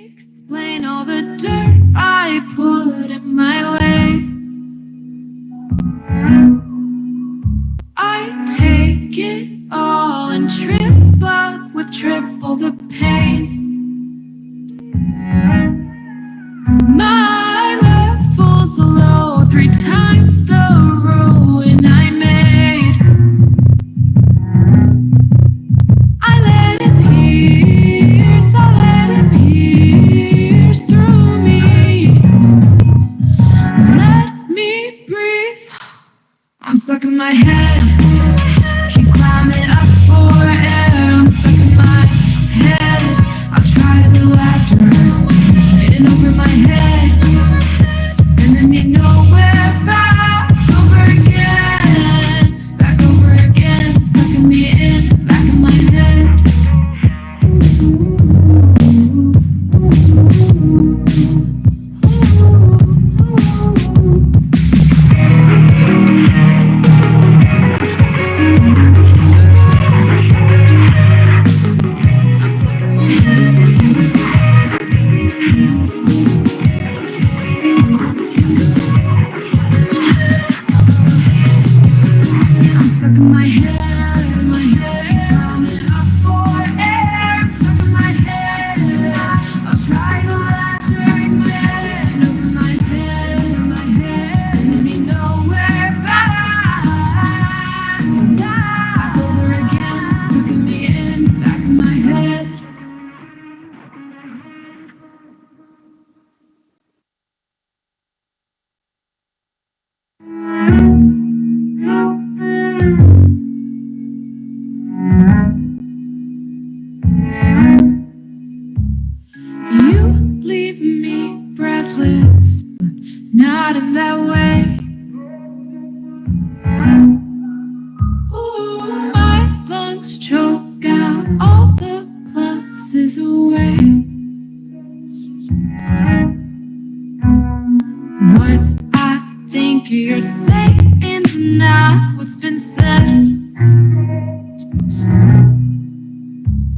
Explain all the dirt I put in my way. I take it all and trip up with triple the pain. My love falls low 3 times the ruin I made. I let it pierce through me. Let me breathe. I'm stuck in my head. Keep climbing up for air. I'm stuck in my head. I'll try the laughter in over my head, sending me nowhere. Back over again, sucking me in, back in my head. Not in that way. Ooh, my lungs choke out all the pluses away. What I think you're saying's not what's been said.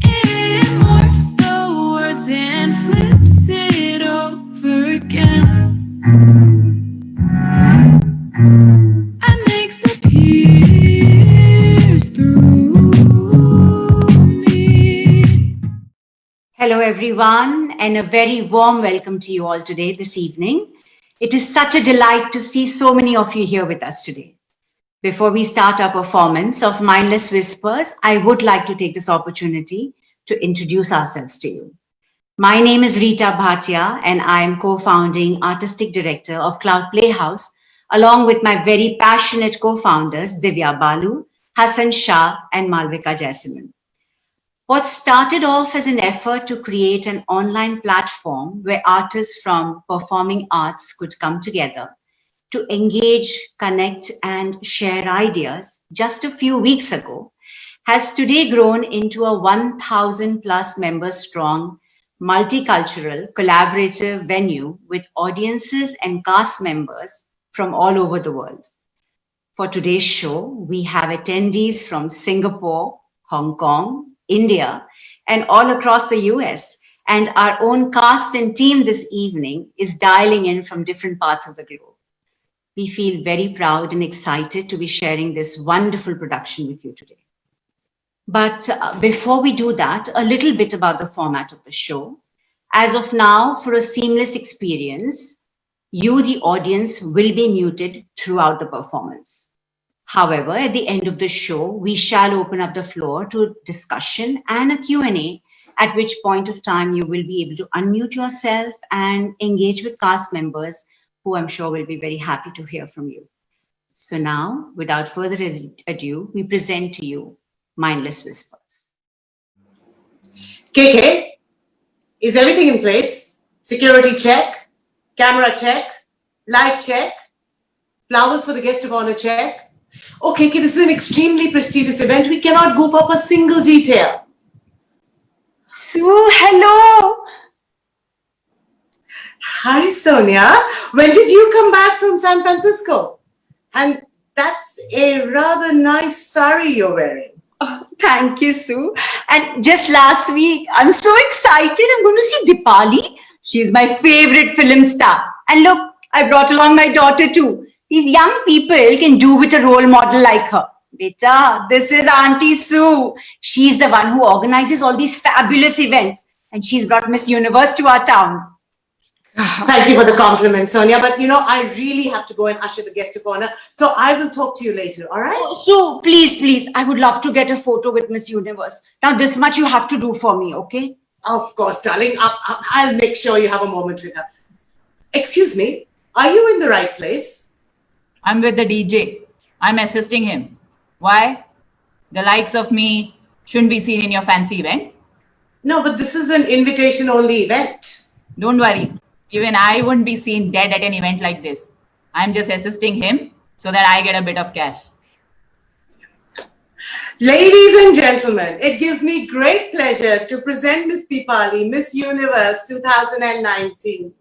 It morphs the words and flips it over again. And makes it pierce through me. Hello everyone, and a very warm welcome to you all today, this evening. It is such a delight to see so many of you here with us today. Before we start our performance of Mindless Whispers, I would like to take this opportunity to introduce ourselves to you. My name is Rita Bhatia, and I am co-founding artistic director of Cloud Playhouse, along with my very passionate co-founders, Divya Balu, Hassan Shah, and Malvika Jaisaman. What started off as an effort to create an online platform where artists from performing arts could come together to engage, connect, and share ideas just a few weeks ago, has today grown into a 1,000 plus members strong, multicultural, collaborative venue with audiences and cast members from all over the world. For today's show, we have attendees from Singapore, Hong Kong, India, and all across the US. And our own cast and team this evening is dialing in from different parts of the globe. We feel very proud and excited to be sharing this wonderful production with you today. But before we do that, a little bit about the format of the show. As of now, for a seamless experience, you, the audience, will be muted throughout the performance. However, at the end of the show, we shall open up the floor to discussion and a Q&A, at which point of time you will be able to unmute yourself and engage with cast members who I'm sure will be very happy to hear from you. So now, without further ado, we present to you Mindless Whispers. KK, is everything in place? Security check, camera check, light check, flowers for the guest of honor check. Okay, this is an extremely prestigious event. We cannot goof up a single detail. Sue, hello. Hi, Sonia. When did you come back from San Francisco? And that's a rather nice sari you're wearing. Thank you, Sue. And just last week, I'm so excited. I'm going to see Dipali. She's my favorite film star. And look, I brought along my daughter too. These young people can do with a role model like her. Beta, this is Auntie Sue. She's the one who organizes all these fabulous events. And she's brought Miss Universe to our town. Thank you for the compliment, Sonia. But I really have to go and usher the guest of honor. So I will talk to you later, all right? Oh, Sue, please, I would love to get a photo with Miss Universe. Now, this much you have to do for me, okay? Of course, darling. I'll make sure you have a moment with her. Excuse me, are you in the right place? I'm with the DJ. I'm assisting him. Why? The likes of me shouldn't be seen in your fancy event? No, but this is an invitation-only event. Don't worry. Even I wouldn't be seen dead at an event like this. I'm just assisting him so that I get a bit of cash. Ladies and gentlemen, it gives me great pleasure to present Miss Deepali, Miss Universe 2019.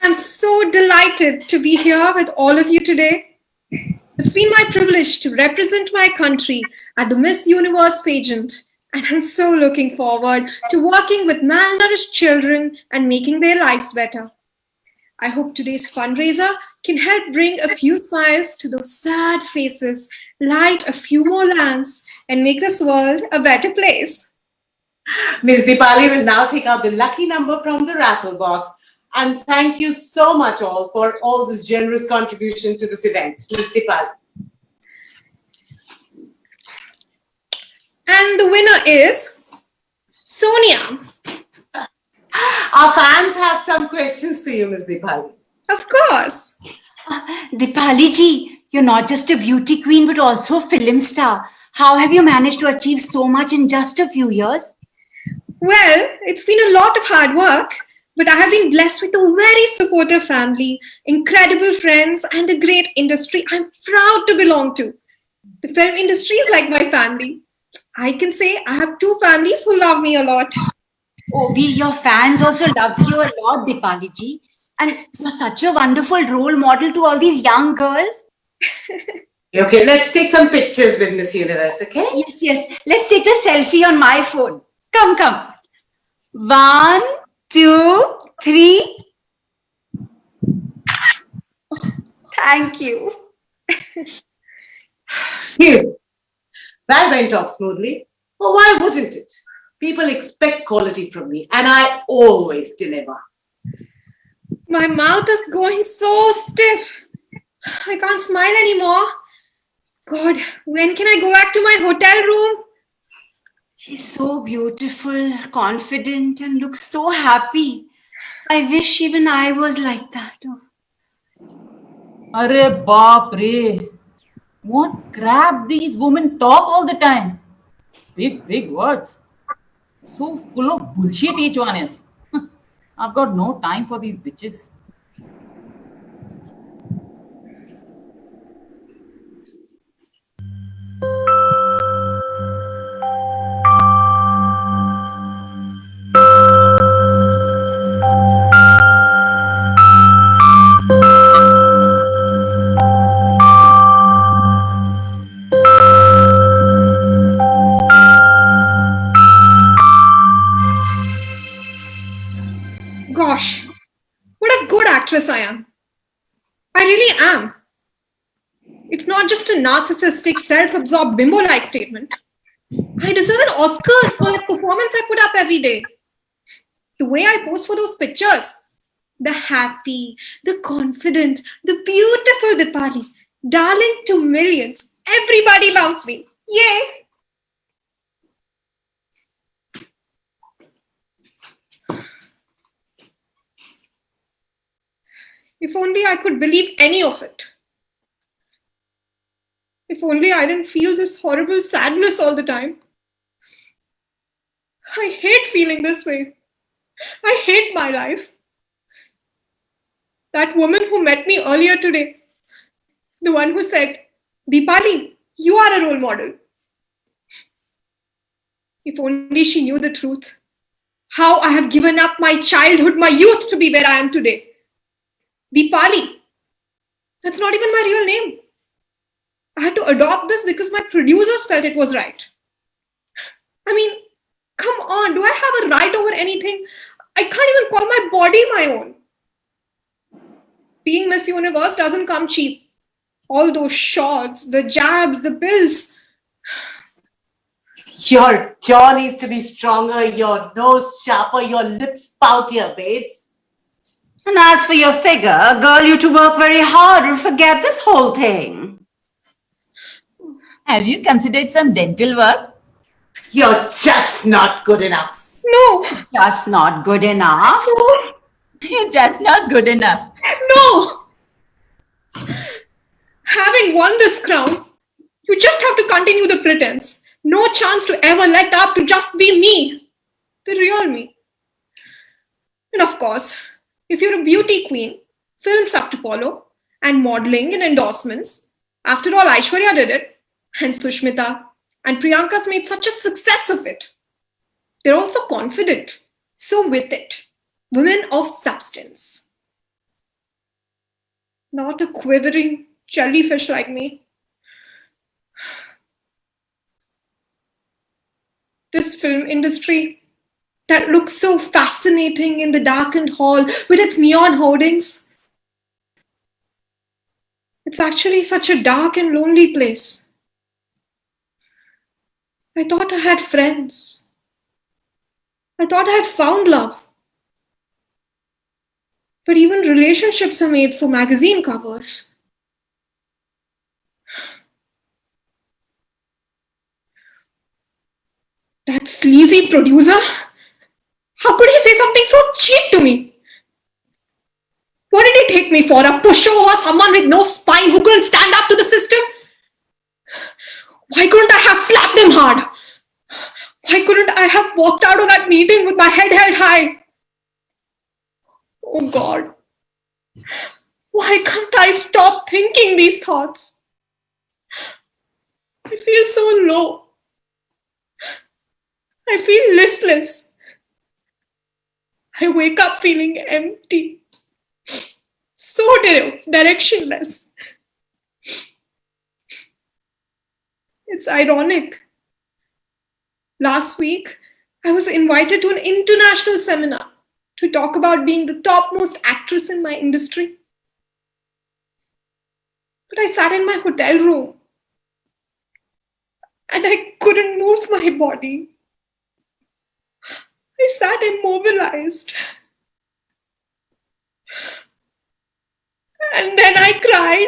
I'm so delighted to be here with all of you today. It's been my privilege to represent my country at the Miss Universe pageant, and I'm so looking forward to working with malnourished children and making their lives better. I hope today's fundraiser can help bring a few smiles to those sad faces, light a few more lamps, and make this world a better place. Miss Deepali will now take out the lucky number from the raffle box. And thank you so much all for all this generous contribution to this event. Miss Deepali. And the winner is Sonia. Our fans have some questions for you, Miss Deepali. Of course. Dipali ji, you're not just a beauty queen, but also a film star. How have you managed to achieve so much in just a few years? Well, it's been a lot of hard work, but I have been blessed with a very supportive family, incredible friends, and a great industry I'm proud to belong to. The film industry is like my family. I can say I have two families who love me a lot. Oh, your fans also love you a lot, Dipali ji. And you're such a wonderful role model to all these young girls. Okay, let's take some pictures with Miss Universe, okay? Yes. Let's take a selfie on my phone. Come. 1, 2, 3. Thank you. Phew. That went off smoothly. Well, why wouldn't it? People expect quality from me, and I always deliver. My mouth is going so stiff. I can't smile anymore. God, when can I go back to my hotel room? She's so beautiful, confident, and looks so happy. I wish even I was like that. Arre baap re. What crap these women talk all the time. Big words. So full of bullshit each one is. I've got no time for these bitches. Gosh, what a good actress I am. I really am. It's not just a narcissistic, self-absorbed bimbo-like statement. I deserve an Oscar for the performance I put up every day. The way I pose for those pictures. The happy, the confident, the beautiful Dipali. Darling to millions. Everybody loves me. Yay! If only I could believe any of it. If only I didn't feel this horrible sadness all the time. I hate feeling this way. I hate my life. That woman who met me earlier today, the one who said, Deepali, you are a role model. If only she knew the truth. How I have given up my childhood, my youth to be where I am today. Deepali. That's not even my real name. I had to adopt this because my producers felt it was right. I mean, come on, do I have a right over anything? I can't even call my body my own. Being Miss Universe doesn't come cheap. All those shots, the jabs, the pills. Your jaw needs to be stronger, your nose sharper, your lips poutier, babes. And as for your figure, girl, you to work very hard or forget this whole thing. Have you considered some dental work? You're just not good enough. No, Just not good enough. You're just not good enough. no. Having won this crown, you just have to continue the pretense. No chance to ever let up to just be me, the real me. And of course, if you're a beauty queen, films have to follow, and modeling and endorsements. After all, Aishwarya did it, and Sushmita, and Priyanka's made such a success of it. They're also confident, so with it, women of substance. Not a quivering jellyfish like me. This film industry that looks so fascinating in the darkened hall with its neon hoardings. It's actually such a dark and lonely place. I thought I had friends. I thought I had found love. But even relationships are made for magazine covers. That sleazy producer? How could he say something so cheap to me? What did he take me for? A pushover, someone with no spine who couldn't stand up to the system? Why couldn't I have slapped him hard? Why couldn't I have walked out of that meeting with my head held high? Oh God. Why can't I stop thinking these thoughts? I feel so low. I feel listless. I wake up feeling empty. So directionless. It's ironic. Last week, I was invited to an international seminar to talk about being the topmost actress in my industry. But I sat in my hotel room and I couldn't move my body. I sat immobilized. And then I cried.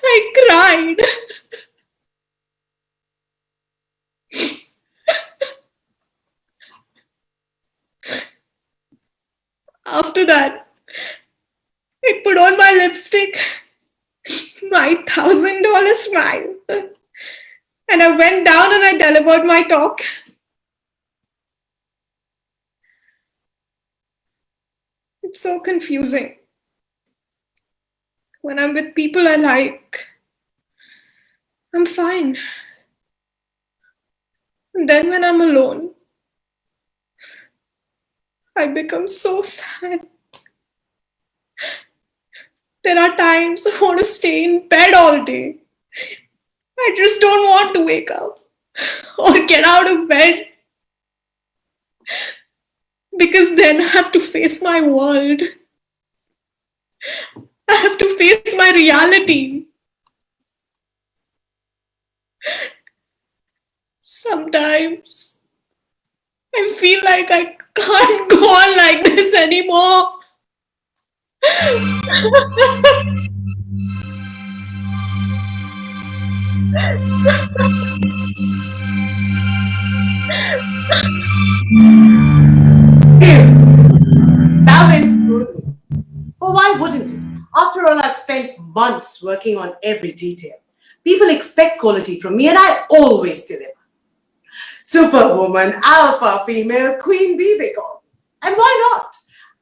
I cried. After that, I put on my lipstick, my $1,000 smile, and I went down and I delivered my talk. It's so confusing. When I'm with people I like, I'm fine. And then when I'm alone, I become so sad. There are times I want to stay in bed all day. I just don't want to wake up or get out of bed. Because then I have to face my world. I have to face my reality. Sometimes I feel like I can't go on like this anymore. That went smoothly. But why wouldn't it? After all, I've spent months working on every detail. People expect quality from me and I always deliver. Superwoman, alpha female, queen bee they call me. And why not?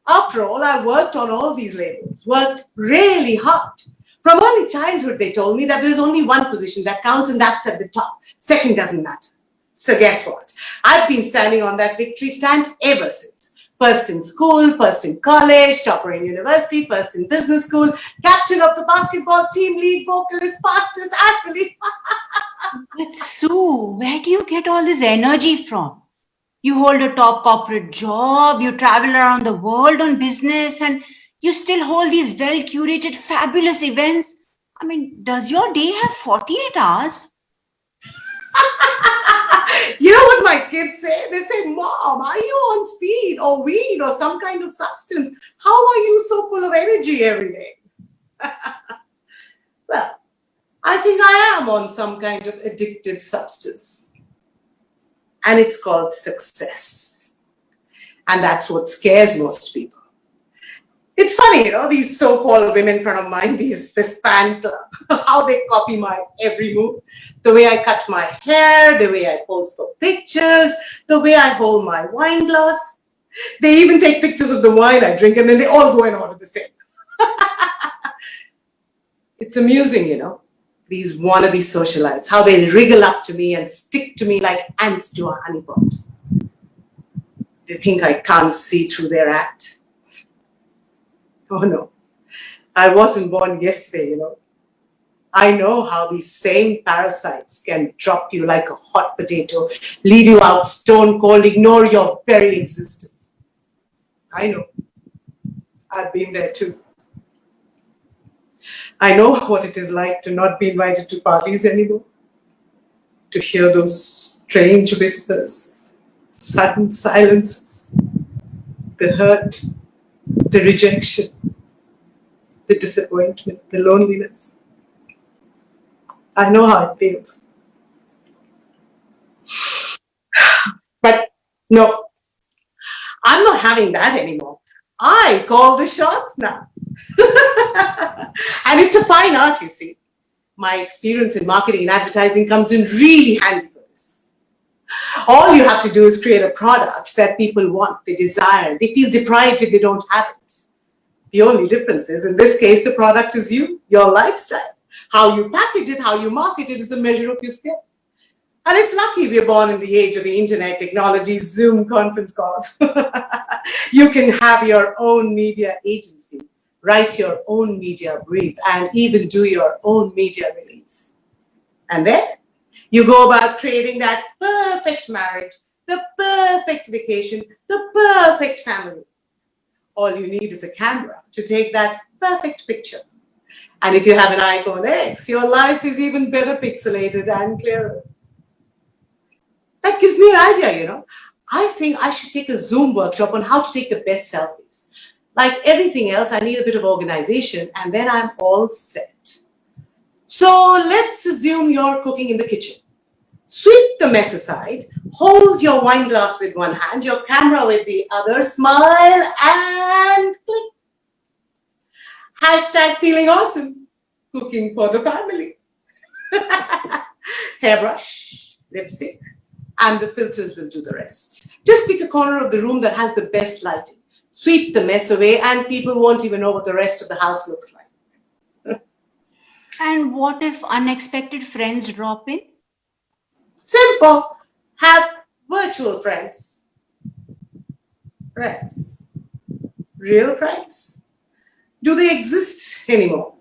After all, I worked on all these labels, worked really hard. From early childhood, they told me that there is only one position that counts and that's at the top. Second doesn't matter. So guess what? I've been standing on that victory stand ever since. First in school, first in college, topper in university, first in business school, captain of the basketball team, lead vocalist, fastest athlete. But Sue, where do you get all this energy from? You hold a top corporate job, you travel around the world on business, and you still hold these well-curated, fabulous events. I mean, does your day have 48 hours? You know what my kids say? They say, Mom, are you on speed or weed or some kind of substance? How are you so full of energy every day? Well, I think I am on some kind of addictive substance. And it's called success. And that's what scares most people. It's funny, these so-called women friend of mine, this fan club, how they copy my every move. The way I cut my hair, the way I pose for pictures, the way I hold my wine glass. They even take pictures of the wine I drink and then they all go and order the same. It's amusing, these wannabe socialites, how they wriggle up to me and stick to me like ants to a honeypot. They think I can't see through their act. Oh no, I wasn't born yesterday, I know how these same parasites can drop you like a hot potato, leave you out stone cold, ignore your very existence. I know. I've been there too. I know what it is like to not be invited to parties anymore, to hear those strange whispers, sudden silences, the hurt, the rejection, the disappointment, the loneliness. I know how it feels. But no, I'm not having that anymore. I call the shots now. And it's a fine art, you see. My experience in marketing and advertising comes in really handy for this. All you have to do is create a product that people want, they desire, they feel deprived if they don't have it. The only difference is, in this case, the product is you, your lifestyle. How you package it, how you market it is the measure of your skill. And it's lucky we're born in the age of the internet, technology, Zoom conference calls. You can have your own media agency, write your own media brief, and even do your own media release. And then you go about creating that perfect marriage, the perfect vacation, the perfect family. All you need is a camera to take that perfect picture. And if you have an iPhone X, your life is even better pixelated and clearer. That gives me an idea, I think I should take a Zoom workshop on how to take the best selfies. Like everything else, I need a bit of organization and then I'm all set. So let's assume you're cooking in the kitchen. Sweep the mess aside, hold your wine glass with one hand, your camera with the other, smile and click. Hashtag feeling awesome, cooking for the family. Hairbrush, lipstick, and the filters will do the rest. Just pick a corner of the room that has the best lighting. Sweep the mess away and people won't even know what the rest of the house looks like. And what if unexpected friends drop in? Simple. Have virtual friends. Friends. Real friends? Do they exist anymore?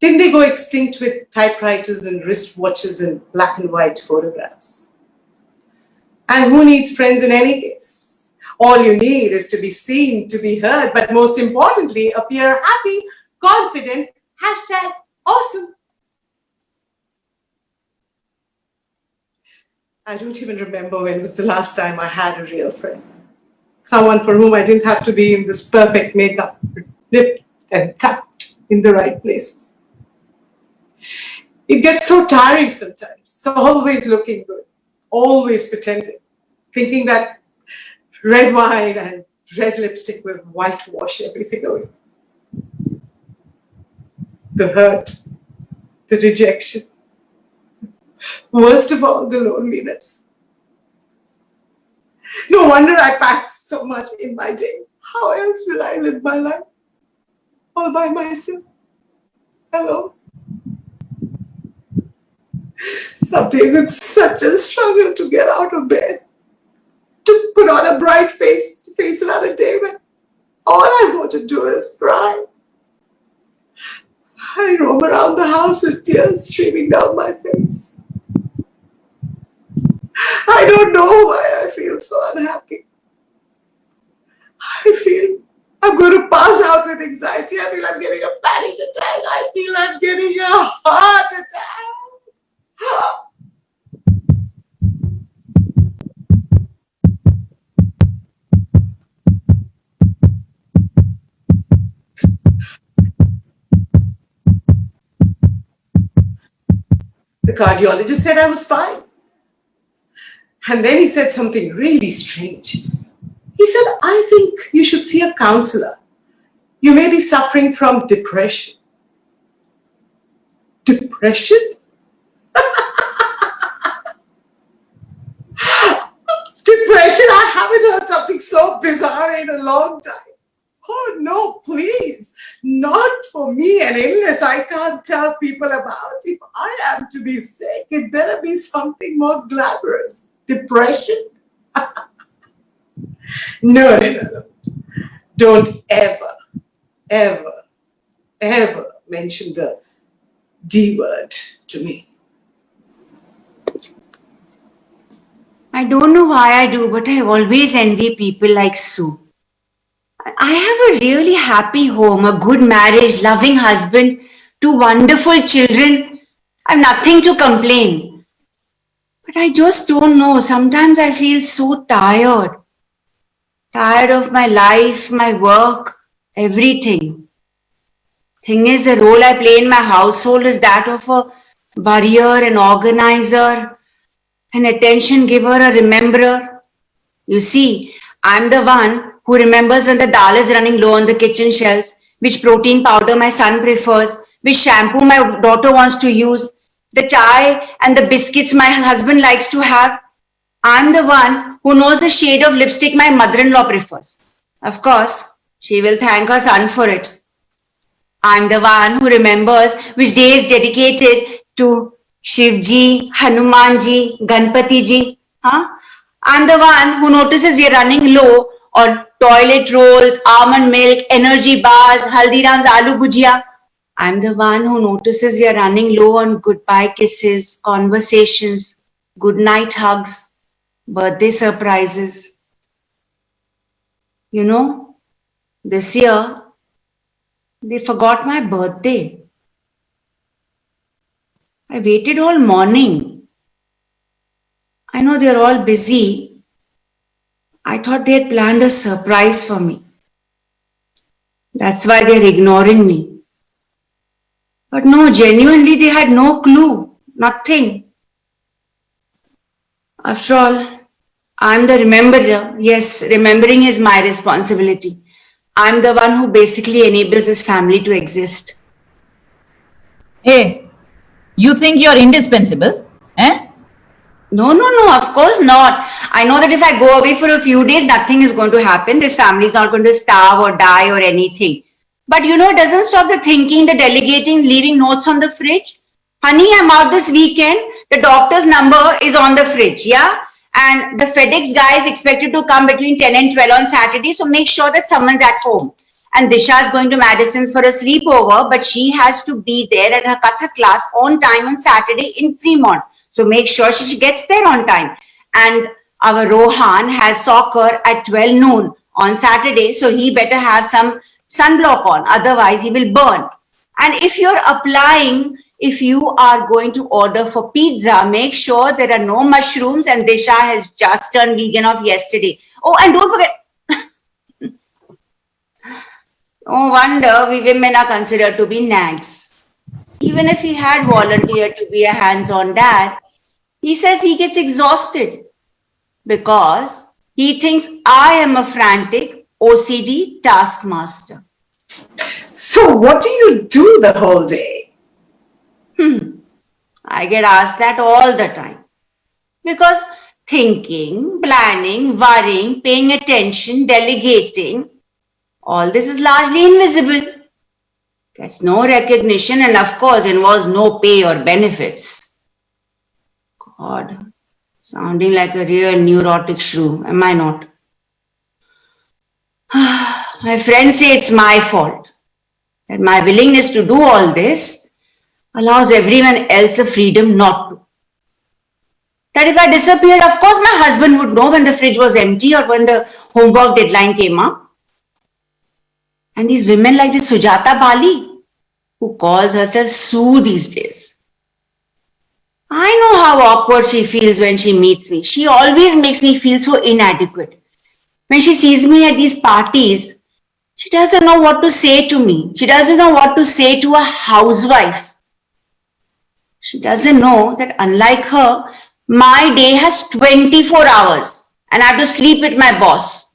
Didn't they go extinct with typewriters and wristwatches and black and white photographs? And who needs friends in any case? All you need is to be seen, to be heard, but most importantly, appear happy, confident, hashtag awesome. I don't even remember when was the last time I had a real friend. Someone for whom I didn't have to be in this perfect makeup, nipped and tucked in the right places. It gets so tiring sometimes, so always looking good, always pretending, thinking that red wine and red lipstick will whitewash everything away. The hurt, the rejection, worst of all, the loneliness. No wonder I packed so much in my day. How else will I live my life? All by myself, alone. Some days it's such a struggle to get out of bed, to put on a bright face, to face another day when all I want to do is cry. I roam around the house with tears streaming down my face. I don't know why I feel so unhappy. I feel I'm going to pass out with anxiety. I feel I'm getting a panic attack. I feel I'm getting a heart attack. The cardiologist said I was fine. And then he said something really strange. He said, I think you should see a counselor. You may be suffering from depression. Depression? Depression? I haven't heard something so bizarre in a long time. Oh no, please, not for me, an illness I can't tell people about. If I am to be sick, it better be something more glamorous. Depression? No. Don't ever, ever, ever mention the D word to me. I don't know why I do, but I always envy people like Sue. I have a really happy home, a good marriage, loving husband, 2 wonderful children. I have nothing to complain. But I just don't know. Sometimes I feel so tired. Tired of my life, my work, everything. Thing is, the role I play in my household is that of a worrier, an organizer, an attention giver, a rememberer. You see, I'm the one who remembers when the dal is running low on the kitchen shelves, which protein powder my son prefers, which shampoo my daughter wants to use, the chai and the biscuits my husband likes to have. I'm the one who knows the shade of lipstick my mother-in-law prefers. Of course, she will thank her son for it. I'm the one who remembers which day is dedicated to Shivji, Hanumanji, Ganpatiji. I'm the one who notices we are running low on toilet rolls, almond milk, energy bars, Haldiram's aloo bhujia. I'm the one who notices we are running low on goodbye kisses, conversations, goodnight hugs, birthday surprises. You know, this year, they forgot my birthday. I waited all morning. I know they're all busy. I thought they had planned a surprise for me. That's why they're ignoring me. But no, genuinely, they had no clue. Nothing. After all, I'm the rememberer. Yes, remembering is my responsibility. I'm the one who basically enables this family to exist. Hey, you think you're indispensable? Eh? No, of course not. I know that if I go away for a few days, nothing is going to happen. This family is not going to starve or die or anything. But you know, it doesn't stop the thinking, the delegating, leaving notes on the fridge. Honey, I'm out this weekend. The doctor's number is on the fridge, yeah? And the FedEx guy is expected to come between 10 and 12 on Saturday, so make sure that someone's at home. And Disha is going to Madison's for a sleepover, but she has to be there at her Kathak class on time on Saturday in Fremont. So make sure she gets there on time. And our Rohan has soccer at 12 noon on Saturday, so he better have some sunblock on, otherwise he will burn. And if you're applying, if you are going to order for pizza, make sure there are no mushrooms, and Disha has just turned vegan off yesterday. Oh, and don't forget, no wonder we women are considered to be nags. Even if he had volunteered to be a hands-on dad, he says he gets exhausted because he thinks I am a frantic OCD taskmaster. So what do you do the whole day? I get asked that all the time. Because thinking, planning, worrying, paying attention, delegating, all this is largely invisible. Gets no recognition and of course involves no pay or benefits. God, sounding like a real neurotic shrew, am I not? My friends say it's my fault, that my willingness to do all this allows everyone else the freedom not to. That if I disappeared, of course my husband would know when the fridge was empty or when the homework deadline came up. And these women like this Sujata Bali, who calls herself Sue these days. I know how awkward she feels when she meets me. She always makes me feel so inadequate. When she sees me at these parties, she doesn't know what to say to me. She doesn't know what to say to a housewife. She doesn't know that unlike her, my day has 24 hours and I have to sleep with my boss.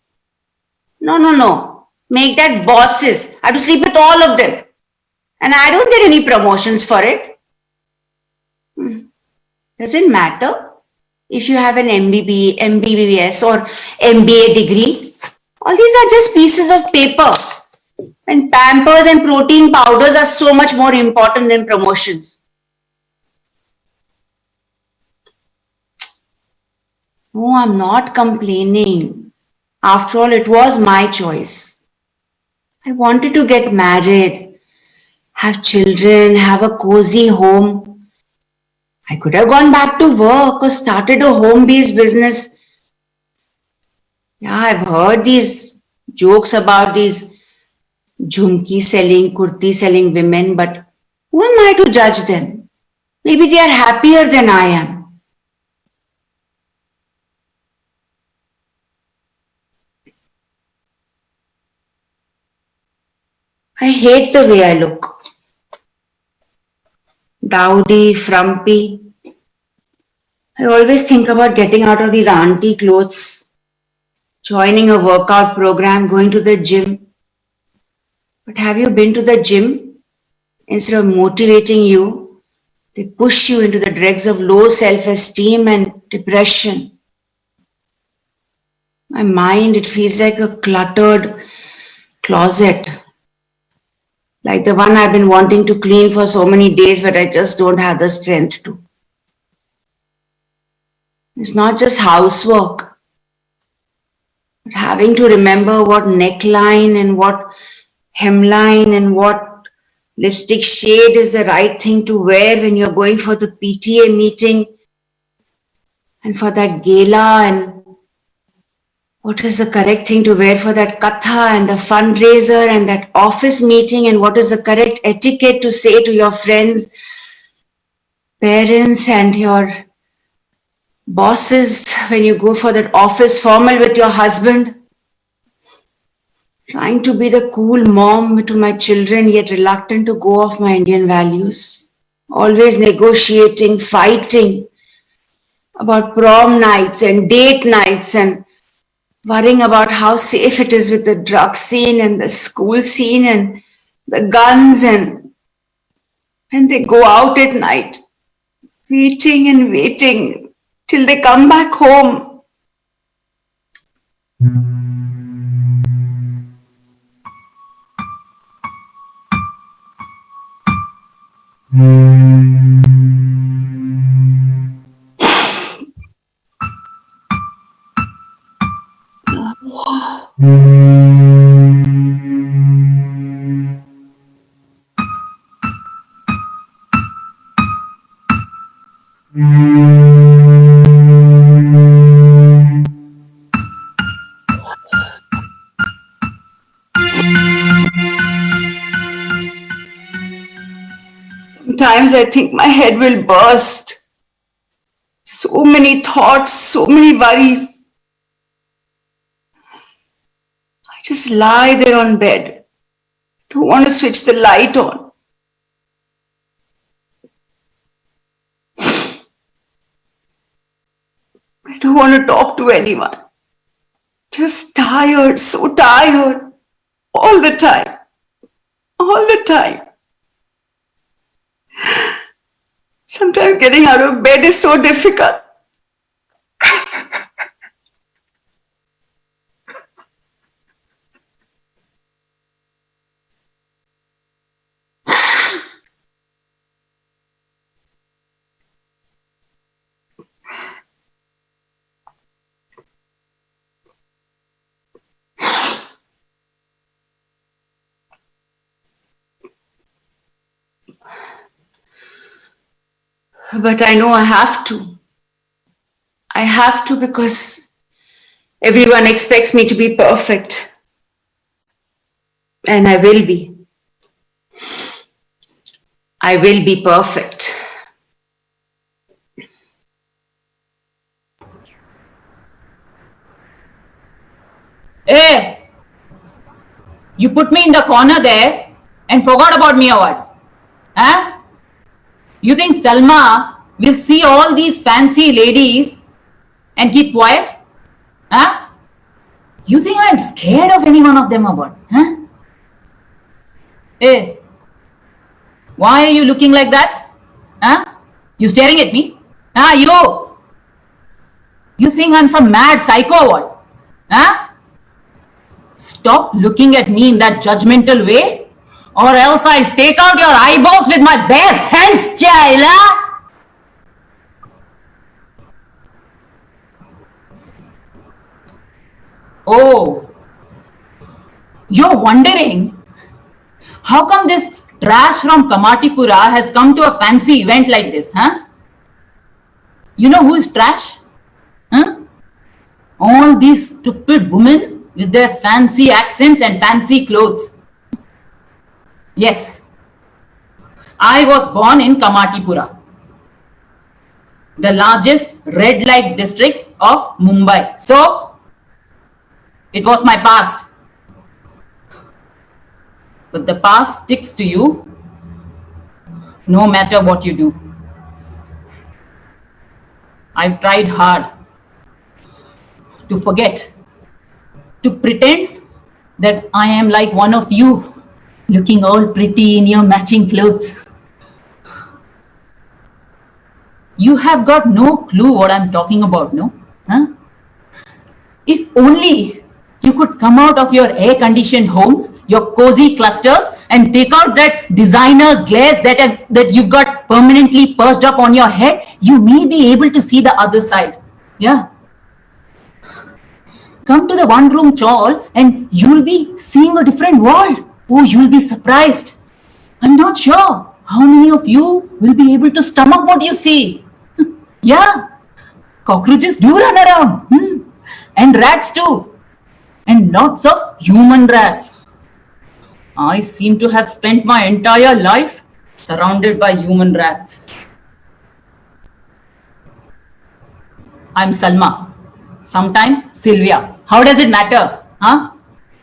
No. Make that bosses. I have to sleep with all of them. And I don't get any promotions for it. Does it matter if you have an MBBS or MBA degree? All these are just pieces of paper. And Pampers and protein powders are so much more important than promotions. No, I'm not complaining. After all, it was my choice. I wanted to get married, have children, have a cozy home. I could have gone back to work or started a home-based business. Yeah, I've heard these jokes about these jhumki selling, kurti selling women, but who am I to judge them? Maybe they are happier than I am. I hate the way I look. Dowdy, frumpy. I always think about getting out of these auntie clothes, joining a workout program, going to the gym. But have you been to the gym? Instead of motivating you, they push you into the dregs of low self-esteem and depression. My mind, it feels like a cluttered closet. Like the one I've been wanting to clean for so many days, but I just don't have the strength to. It's not just housework, but having to remember what neckline and what hemline and what lipstick shade is the right thing to wear when you're going for the PTA meeting and for that gala, and what is the correct thing to wear for that katha and the fundraiser and that office meeting, and what is the correct etiquette to say to your friends, parents and your bosses when you go for that office formal with your husband. Trying to be the cool mom to my children, yet reluctant to go off my Indian values. Always negotiating, fighting about prom nights and date nights and worrying about how safe it is with the drug scene and the school scene and the guns, and when they go out at night, waiting and waiting till they come back home. Sometimes I think my head will burst. So many thoughts, so many worries. I just lie there on bed. Don't want to switch the light on. I don't want to talk to anyone. Just tired, so tired. All the time. All the time. Sometimes getting out of bed is so difficult. But I know I have to. I have to because everyone expects me to be perfect. And I will be. I will be perfect. Hey, you put me in the corner there and forgot about me or what? Huh? You think Salma will see all these fancy ladies and keep quiet? Huh? You think I'm scared of any one of them or what? Huh? Hey, why are you looking like that? Huh? You staring at me? Ah, you! You think I'm some mad psycho or what? Huh? Stop looking at me in that judgmental way, or else I'll take out your eyeballs with my bare hands, child. Huh? Oh, you're wondering how come this trash from Kamatipura has come to a fancy event like this, huh? You know who is trash? Huh? All these stupid women with their fancy accents and fancy clothes. Yes, I was born in Kamatipura, the largest red light district of Mumbai. So, it was my past. But the past sticks to you no matter what you do. I've tried hard to forget, to pretend that I am like one of you, looking all pretty in your matching clothes. You have got no clue what I'm talking about, no? Huh? If only you could come out of your air-conditioned homes, your cozy clusters, and take out that designer glares that you've got permanently perched up on your head, you may be able to see the other side. Yeah. Come to the one-room chawl and you'll be seeing a different world. Oh, you'll be surprised. I'm not sure how many of you will be able to stomach what you see. Yeah, cockroaches do run around. And rats too. And lots of human rats. I seem to have spent my entire life surrounded by human rats. I'm Salma. Sometimes Sylvia. How does it matter? Huh?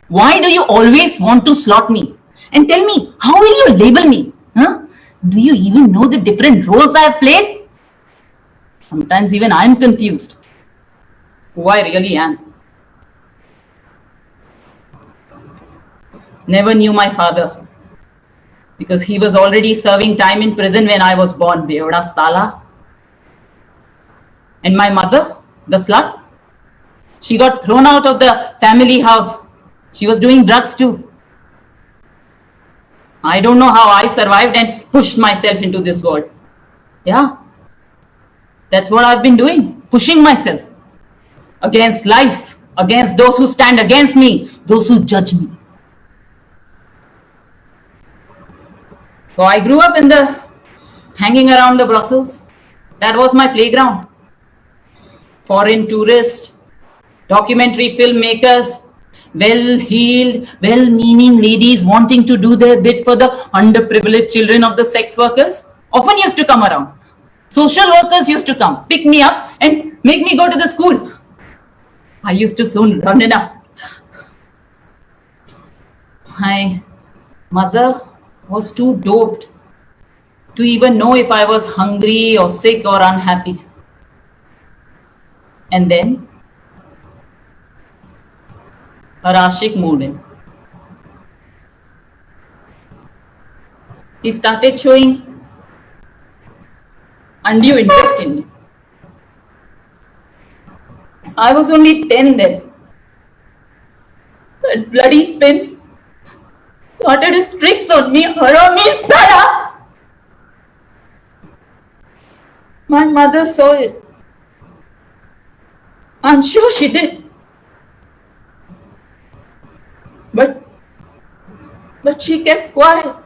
Why do you always want to slot me? And tell me, how will you label me? Huh? Do you even know the different roles I have played? Sometimes even I'm confused who I really am. Never knew my father because he was already serving time in prison when I was born, Beoda Sala. And my mother, the slut, she got thrown out of the family house. She was doing drugs too. I don't know how I survived and pushed myself into this world. Yeah, that's what I've been doing, pushing myself against life, against those who stand against me, those who judge me. So I grew up in the hanging around the brothels. That was my playground. Foreign tourists, documentary filmmakers, well-heeled, well-meaning ladies wanting to do their bit for the underprivileged children of the sex workers often used to come around. Social workers used to come, pick me up and make me go to the school. I used to soon run it up. My mother was too doped to even know if I was hungry or sick or unhappy. And then her ashik moved in. He started showing undue interest in me. I was only 10 then. That bloody pin started his tricks on me, Harami Sala! My mother saw it. I'm sure she did. But she kept quiet.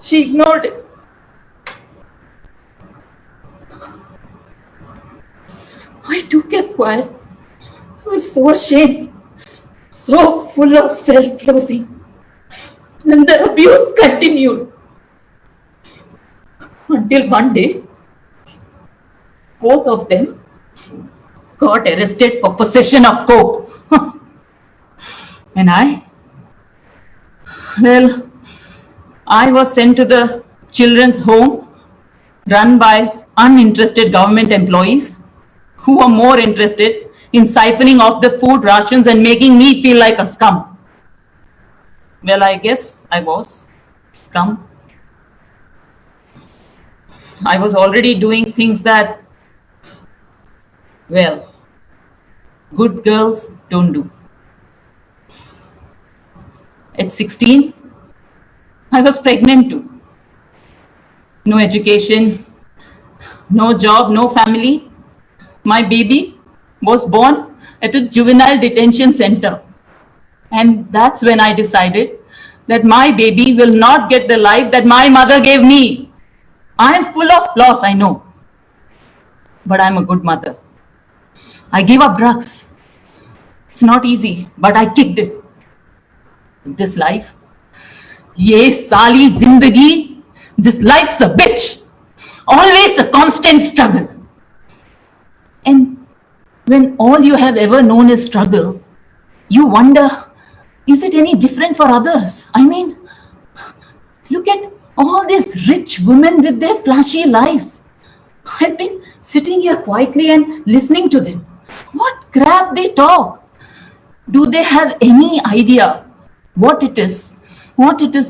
She ignored it. I too kept quiet. I was so ashamed, so full of self-loathing. And the abuse continued. Until one day, both of them got arrested for possession of coke. And I was sent to the children's home run by uninterested government employees who were more interested in siphoning off the food rations and making me feel like a scum. Well, I guess I was scum. I was already doing things that, well, good girls don't do. At 16, I was pregnant too. No education, no job, no family. My baby was born at a juvenile detention center. And that's when I decided that my baby will not get the life that my mother gave me. I'm full of flaws, I know. But I'm a good mother. I gave up drugs. It's not easy, but I kicked it. This life, ye sali zindagi, this life's a bitch. Always a constant struggle. And when all you have ever known is struggle, you wonder, is it any different for others? I mean, look at all these rich women with their flashy lives. I've been sitting here quietly and listening to them. What crap they talk. Do they have any idea what it is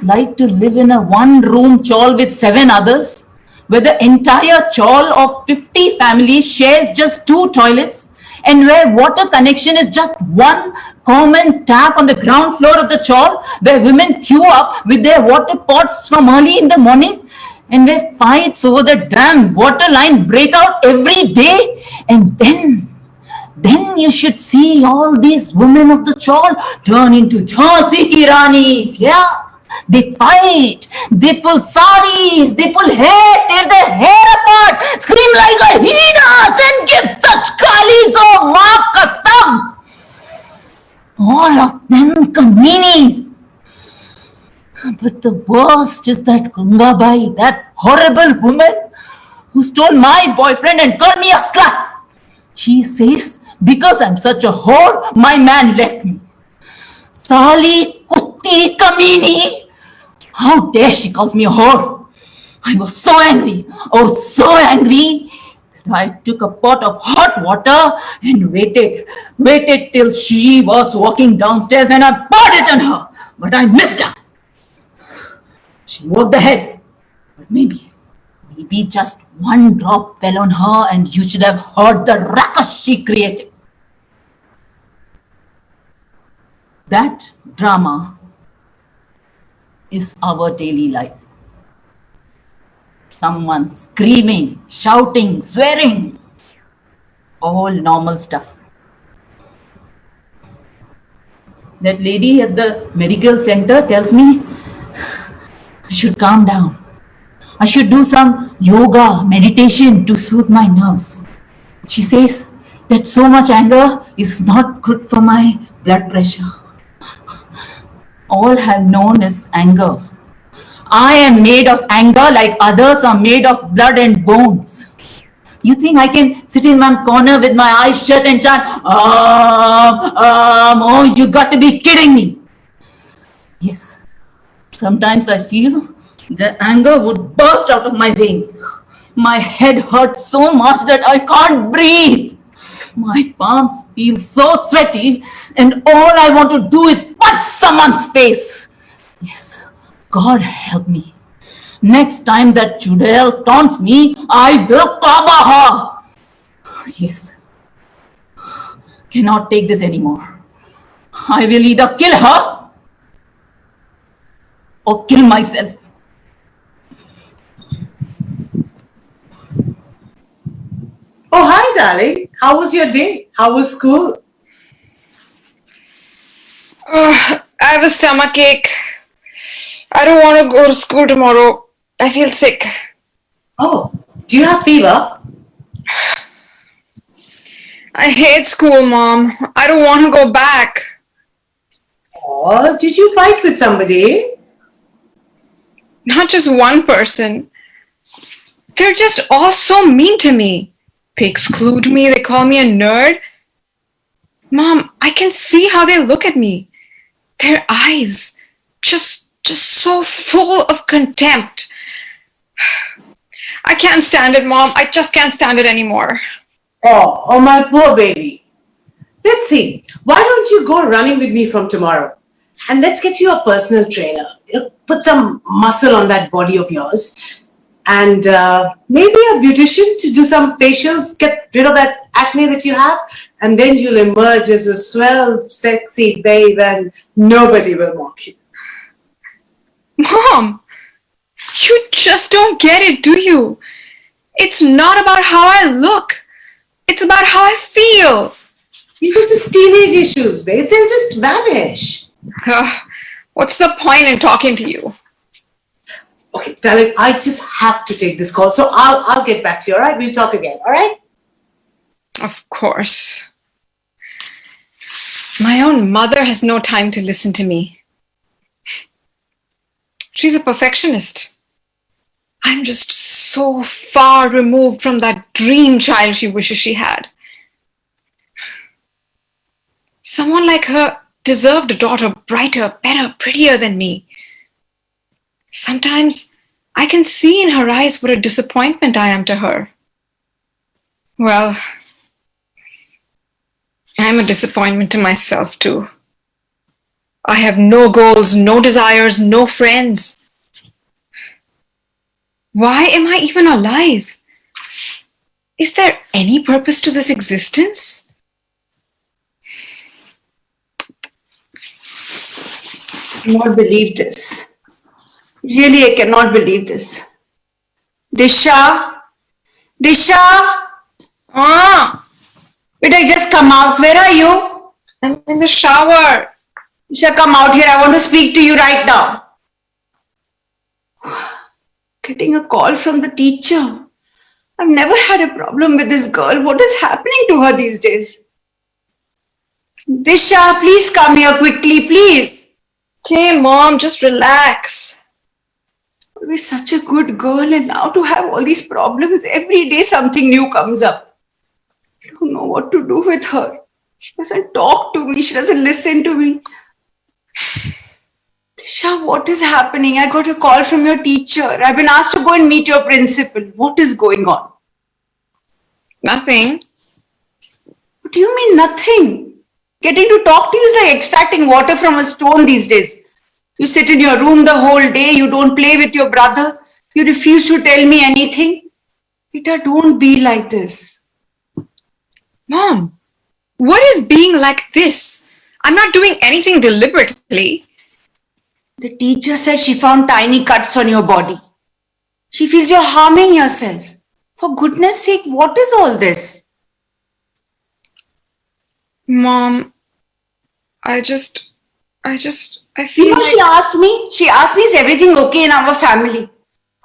like to live in a one-room chawl with 7 others, where the entire chawl of 50 families shares just 2 toilets, and where water connection is just one common tap on the ground floor of the chawl, where women queue up with their water pots from early in the morning, and where fights over the damn water line break out every day. And then you should see all these women of the chawl turn into Jhansi ki Ranis. Yeah, they fight, they pull saris, they pull hair, tear their hair apart, scream like hyenas and give such galis, oh maa kasam. All of them kaminis. But the worst is that Gangabai, that horrible woman who stole my boyfriend and called me a slut. She says, because I'm such a whore, my man left me. Sali kutti kamini. How dare she calls me a whore? I was so angry, oh so angry, that I took a pot of hot water and waited till she was walking downstairs and I poured it on her, but I missed her. She woke the head, but maybe just one drop fell on her and you should have heard the ruckus she created. That drama is our daily life. Someone screaming, shouting, swearing, all normal stuff. That lady at the medical center tells me I should calm down. I should do some yoga, meditation to soothe my nerves. She says that so much anger is not good for my blood pressure. All have known is anger. I am made of anger like others are made of blood and bones. You think I can sit in one corner with my eyes shut and chant, oh, you got to be kidding me. Yes, sometimes I feel the anger would burst out of my veins. My head hurts so much that I can't breathe. My palms feel so sweaty and all I want to do is punch someone's face. Yes, God help me. Next time that Chudel taunts me, I will cover her. Yes, cannot take this anymore. I will either kill her or kill myself. Oh, hi, darling. How was your day? How was school? I have a stomachache. I don't want to go to school tomorrow. I feel sick. Oh, do you have fever? I hate school, Mom. I don't want to go back. Or did you fight with somebody? Not just one person. They're just all so mean to me. They exclude me, they call me a nerd. Mom, I can see how they look at me. Their eyes, just so full of contempt. I can't stand it, Mom. I just can't stand it anymore. Oh, my poor baby. Let's see. Why don't you go running with me from tomorrow? And let's get you a personal trainer. Put some muscle on that body of yours. And maybe a beautician to do some facials, get rid of that acne that you have. And then you'll emerge as a swell, sexy babe and nobody will mock you. Mom, you just don't get it, do you? It's not about how I look. It's about how I feel. These are just teenage issues, babe. They'll just vanish. What's the point in talking to you? Okay, darling, I just have to take this call. So I'll get back to you, all right? We'll talk again, all right? Of course. My own mother has no time to listen to me. She's a perfectionist. I'm just so far removed from that dream child she wishes she had. Someone like her deserved a daughter brighter, better, prettier than me. Sometimes I can see in her eyes what a disappointment I am to her. Well, I'm a disappointment to myself too. I have no goals, no desires, no friends. Why am I even alive? Is there any purpose to this existence? I cannot believe this. Really, I cannot believe this. Disha? Beta, just come out. Where are you? I'm in the shower. Disha, come out here. I want to speak to you right now. Getting a call from the teacher. I've never had a problem with this girl. What is happening to her these days? Disha, please come here quickly, please. Okay, Mom, just relax. Always such a good girl, and now to have all these problems, every day something new comes up. I don't know what to do with her. She doesn't talk to me. She doesn't listen to me. Disha, what is happening? I got a call from your teacher. I've been asked to go and meet your principal. What is going on? Nothing. What do you mean nothing? Getting to talk to you is like extracting water from a stone these days. You sit in your room the whole day. You don't play with your brother. You refuse to tell me anything. Rita, don't be like this. Mom, what is being like this? I'm not doing anything deliberately. The teacher said she found tiny cuts on your body. She feels you're harming yourself. For goodness sake, what is all this? Mom, I feel You know, like... she asked me, is everything okay in our family?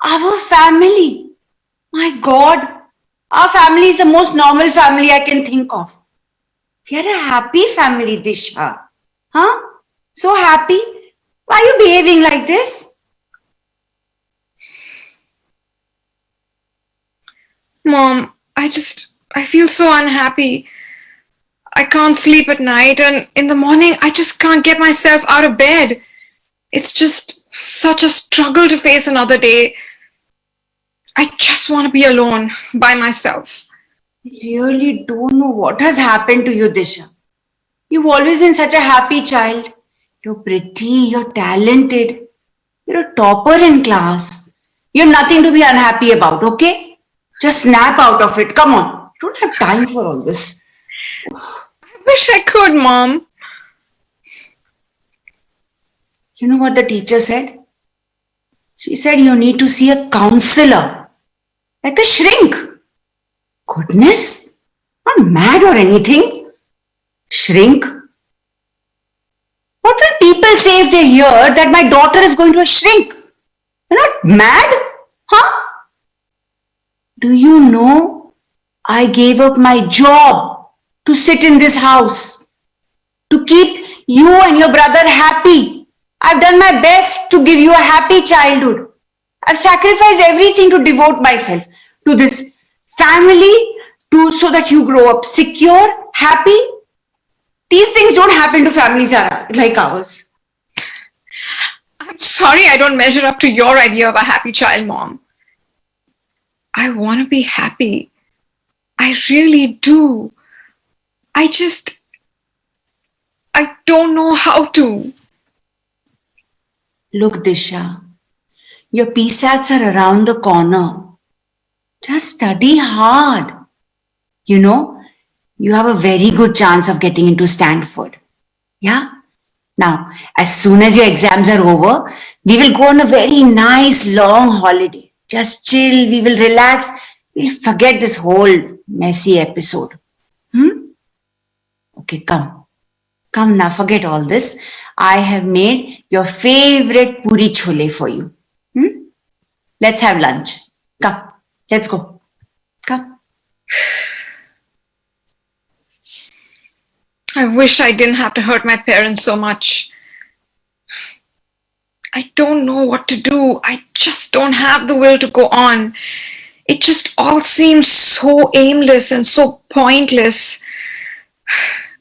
Our family? My God, our family is the most normal family I can think of. We are a happy family, Disha. Huh? So happy. Why are you behaving like this? Mom, I feel so unhappy. I can't sleep at night, and in the morning, I just can't get myself out of bed. It's just such a struggle to face another day. I just want to be alone by myself. I really don't know what has happened to you, Disha. You've always been such a happy child. You're pretty, you're talented, you're a topper in class. You have nothing to be unhappy about, okay? Just snap out of it. Come on. You don't have time for all this. I wish I could, Mom. You know what the teacher said? She said you need to see a counselor, like a shrink. Goodness, not mad or anything. Shrink? What will people say if they hear that my daughter is going to a shrink? You're not mad? Huh? Do you know I gave up my job to sit in this house, to keep you and your brother happy? I've done my best to give you a happy childhood. I've sacrificed everything to devote myself to this family, so that you grow up secure, happy. These things don't happen to families like ours. I'm sorry I don't measure up to your idea of a happy child, Mom. I want to be happy. I really do. I don't know how to. Look, Disha, your PSATs are around the corner. Just study hard. You know, you have a very good chance of getting into Stanford. Yeah? Now, as soon as your exams are over, we will go on a very nice long holiday. Just chill, we will relax, we'll forget this whole messy episode. Okay, come. Come now, forget all this. I have made your favorite puri chole for you. Let's have lunch. Come, let's go. Come. I wish I didn't have to hurt my parents so much. I don't know what to do. I just don't have the will to go on. It just all seems so aimless and so pointless.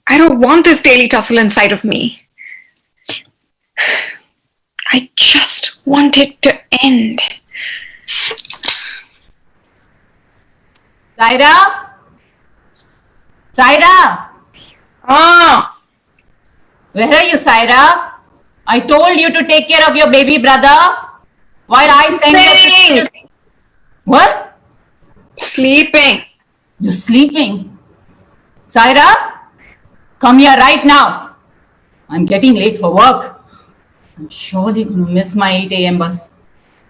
I don't want this daily tussle inside of me. I just want it to end. Saira? Saira? Where are you, Saira? I told you to take care of your baby brother while I send you to... What? Sleeping. You're sleeping? Saira? Come here right now. I'm getting late for work. I'm surely going to miss my 8 a.m. bus.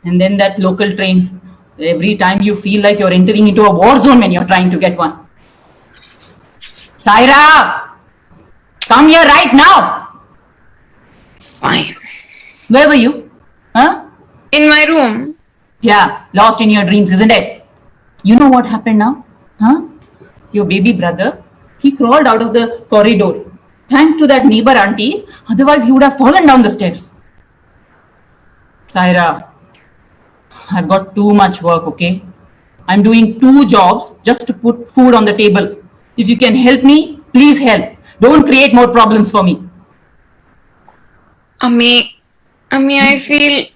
And then that local train. Every time you feel like you're entering into a war zone when you're trying to get one. Saira! Come here right now. Fine. Where were you? Huh? In my room. Yeah, lost in your dreams, isn't it? You know what happened now? Huh? Your baby brother, he crawled out of the corridor. Thanks to that neighbor auntie, otherwise he would have fallen down the stairs. Saira, I've got too much work, okay? I'm doing 2 jobs just to put food on the table. If you can help me, please help. Don't create more problems for me. Ami, I feel...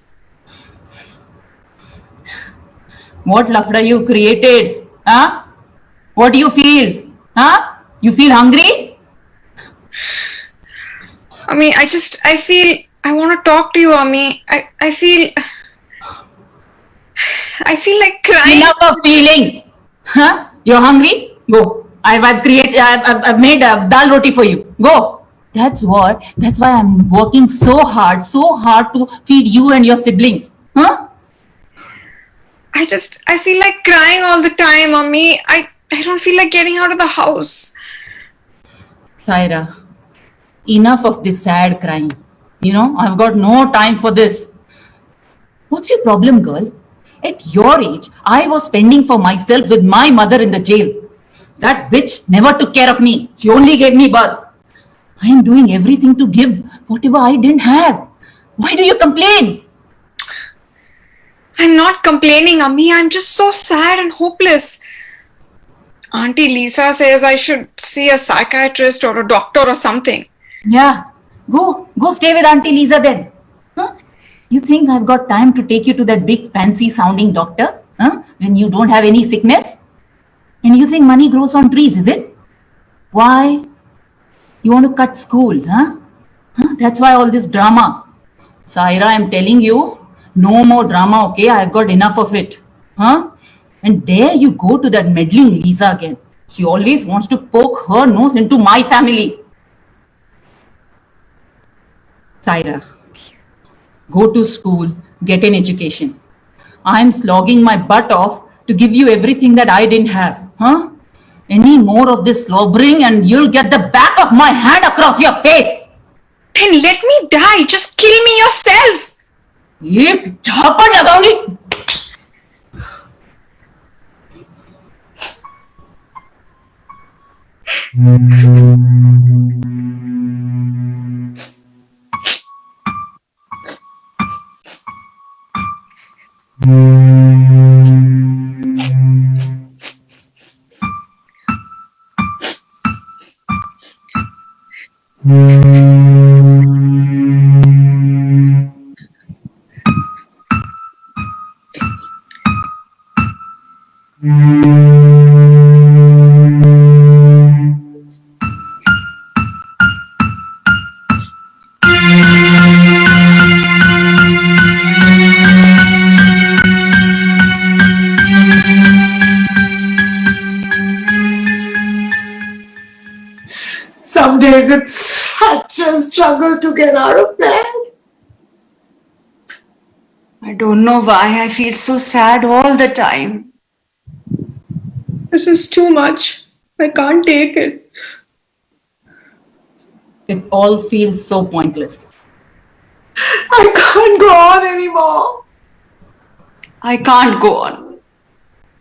What lafda you created? Huh? What do you feel? Huh? You feel hungry? Ami, I feel... I want to talk to you, Ami. I feel like crying. Enough of feeling. Huh? You're hungry? Go. I've made a dal roti for you. Go. That's why I'm working so hard to feed you and your siblings. Huh? I feel like crying all the time, Mommy. I don't feel like getting out of the house. Saira, enough of this sad crying. You know, I've got no time for this. What's your problem, girl? At your age, I was fending for myself with my mother in the jail. That bitch never took care of me. She only gave me birth. I am doing everything to give whatever I didn't have. Why do you complain? I'm not complaining, Ami. I'm just so sad and hopeless. Auntie Lisa says I should see a psychiatrist or a doctor or something. Yeah, go stay with Auntie Lisa then. Huh? You think I've got time to take you to that big fancy sounding doctor? Huh? When you don't have any sickness? And you think money grows on trees, is it? Why? You want to cut school, huh? That's why all this drama. Saira, I'm telling you, no more drama, okay? I've got enough of it. Huh? And there you go to that meddling Lisa again. She always wants to poke her nose into my family. Saira, go to school, get an education. I'm slogging my butt off to give you everything that I didn't have. Huh? Any more of this slobbering and you'll get the back of my hand across your face. Then let me die. Just kill me yourself. एक झापड़ लगाऊंगी. Some days it's such a struggle to get out of bed. I don't know why I feel so sad all the time. This is too much. I can't take it. It all feels so pointless. I can't go on anymore. I can't go on.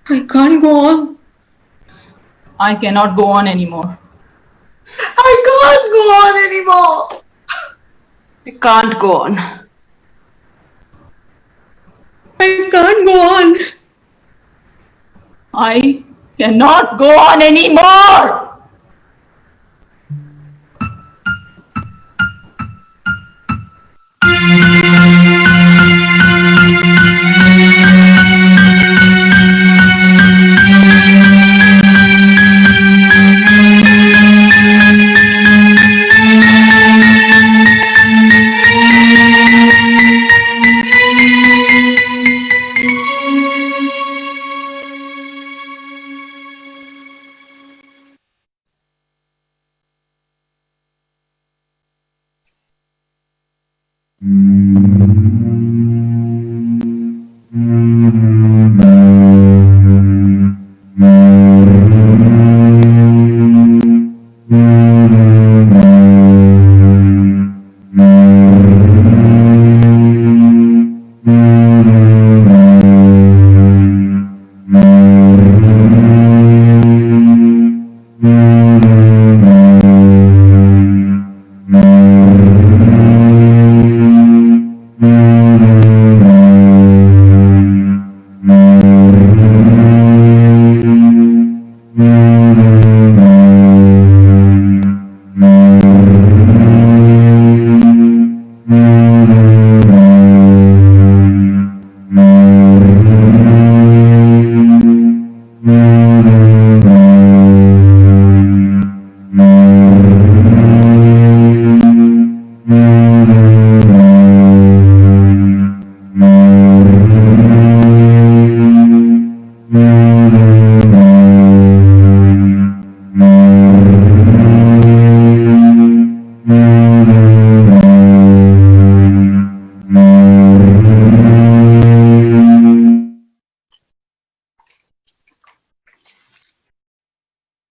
I can't go on. I cannot go on anymore. I can't go on anymore. I can't go on. I can't go on. I cannot go on anymore.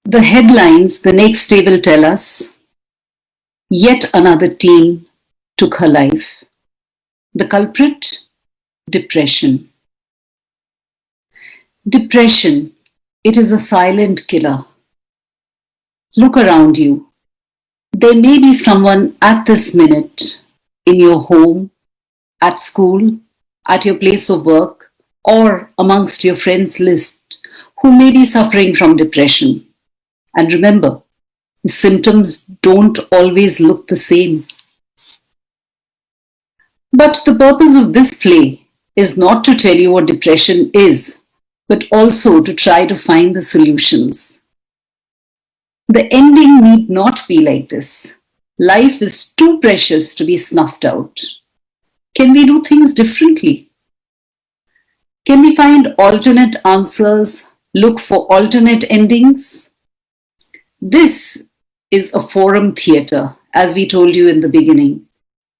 The headlines the next day will tell us, yet another teen took her life. The culprit? Depression. Depression, it is a silent killer. Look around you. There may be someone at this minute in your home, at school, at your place of work, or amongst your friends' list who may be suffering from depression. And remember, the symptoms don't always look the same. But the purpose of this play is not to tell you what depression is, but also to try to find the solutions. The ending need not be like this. Life is too precious to be snuffed out. Can we do things differently? Can we find alternate answers, look for alternate endings? This is a forum theatre, as we told you in the beginning.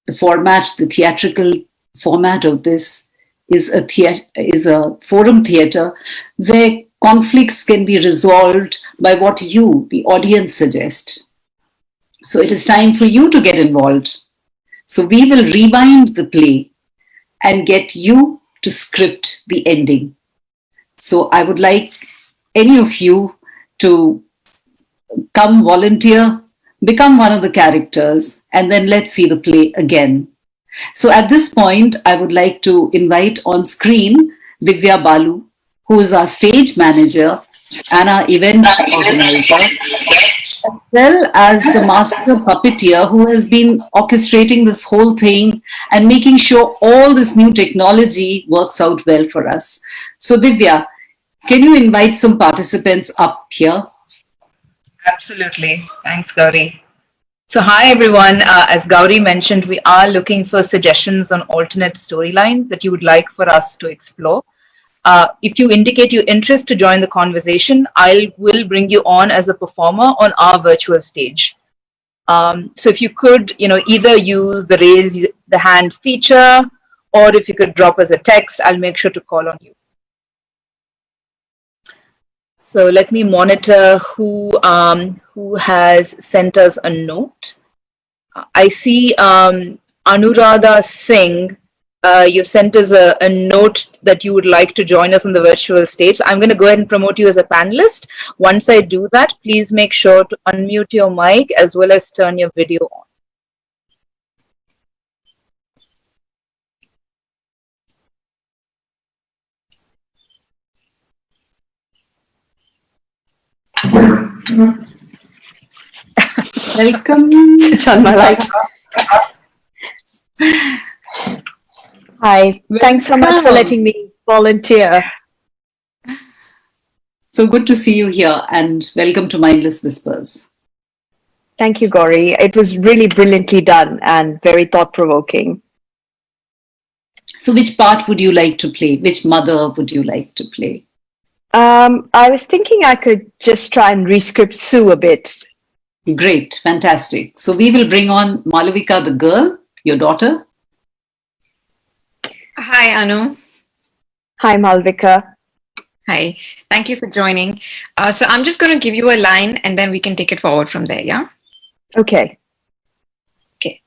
The theatrical format of this is a forum theatre where conflicts can be resolved by what you, the audience, suggest. So it is time for you to get involved. So we will rewind the play and get you to script the ending. So I would like any of you to come volunteer, become one of the characters, and then let's see the play again. So at this point, I would like to invite on screen Divya Balu, who is our stage manager and our event organizer, as well as the master puppeteer who has been orchestrating this whole thing and making sure all this new technology works out well for us. So Divya, can you invite some participants up here? Absolutely. Thanks, Gauri. So, hi everyone. As Gauri mentioned, we are looking for suggestions on alternate storylines that you would like for us to explore. If you indicate your interest to join the conversation, I will bring you on as a performer on our virtual stage. So, if you could, either use the raise the hand feature, or if you could drop us a text, I'll make sure to call on you. So let me monitor who has sent us a note. I see Anuradha Singh. You've sent us a note that you would like to join us on the virtual stage. I'm going to go ahead and promote you as a panelist. Once I do that, please make sure to unmute your mic as well as turn your video on. Welcome. It's on my life. Hi, thanks so much for letting me volunteer. So good to see you here and welcome to Mindless Whispers. Thank you, Gauri. It was really brilliantly done and very thought-provoking. So which part would you like to play? Which mother would you like to play? I was thinking I could just try and rescript Sue a bit. Great, fantastic. So we will bring on Malavika the girl, your daughter. Hi, Anu. Hi, Malvika. Hi. Thank you for joining. So I'm just going to give you a line and then we can take it forward from there, yeah? Okay. Okay.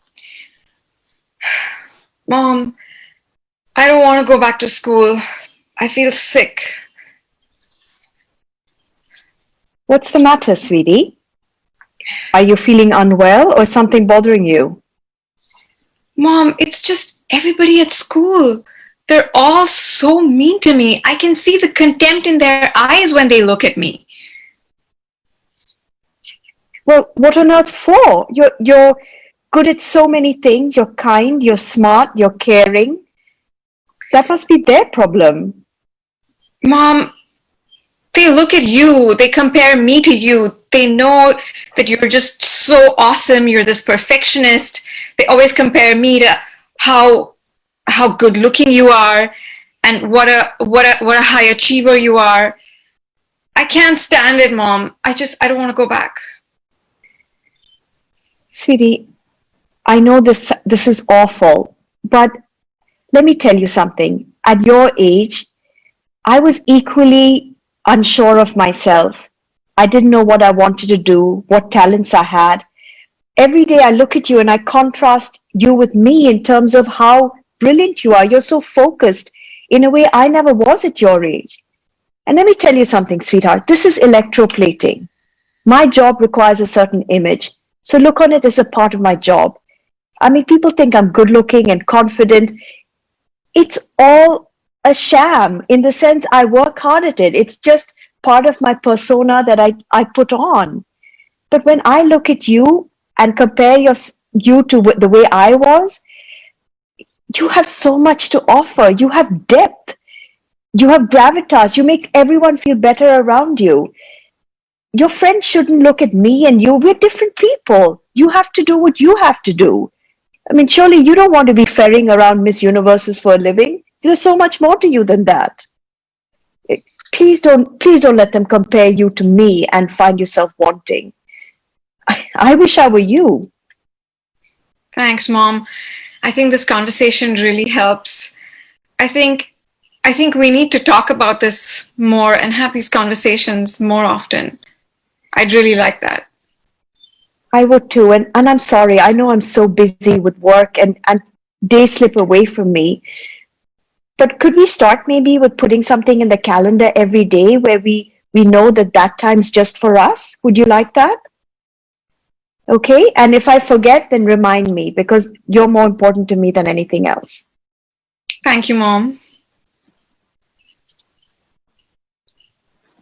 Mom, I don't want to go back to school. I feel sick. What's the matter, sweetie? Are you feeling unwell or something bothering you? Mom, it's just everybody at school. They're all so mean to me. I can see the contempt in their eyes when they look at me. Well, what on earth for? You're good at so many things. You're kind, you're smart, you're caring. That must be their problem. Mom, they look at you. They compare me to you. They know that you're just so awesome. You're this perfectionist. They always compare me to how good looking you are and what a high achiever you are. I can't stand it, Mom. I don't want to go back. Sweetie, I know this is awful, but let me tell you something. At your age, I was equally unsure of myself. I didn't know what I wanted to do, what talents I had. Every day I look at you and I contrast you with me in terms of how brilliant you are. You're so focused in a way I never was at your age. And let me tell you something, sweetheart. This is electroplating. My job requires a certain image. So look on it as a part of my job. I mean, people think I'm good looking and confident. It's all a sham in the sense I work hard at it. It's just part of my persona that I put on. But when I look at you and compare you to the way I was, you have so much to offer. You have depth. You have gravitas. You make everyone feel better around you. Your friends shouldn't look at me and you. We're different people. You have to do what you have to do. I mean, surely you don't want to be ferrying around Miss Universes for a living. There's so much more to you than that. Please don't let them compare you to me and find yourself wanting. I wish I were you. Thanks, Mom. I think this conversation really helps. I think we need to talk about this more and have these conversations more often. I'd really like that. I would too. And I'm sorry. I know I'm so busy with work and days slip away from me. But could we start maybe with putting something in the calendar every day where we We know that that time's just for us. Would you like that? Okay. And if I forget, then remind me, because you're more important to me than anything else. Thank you, Mom.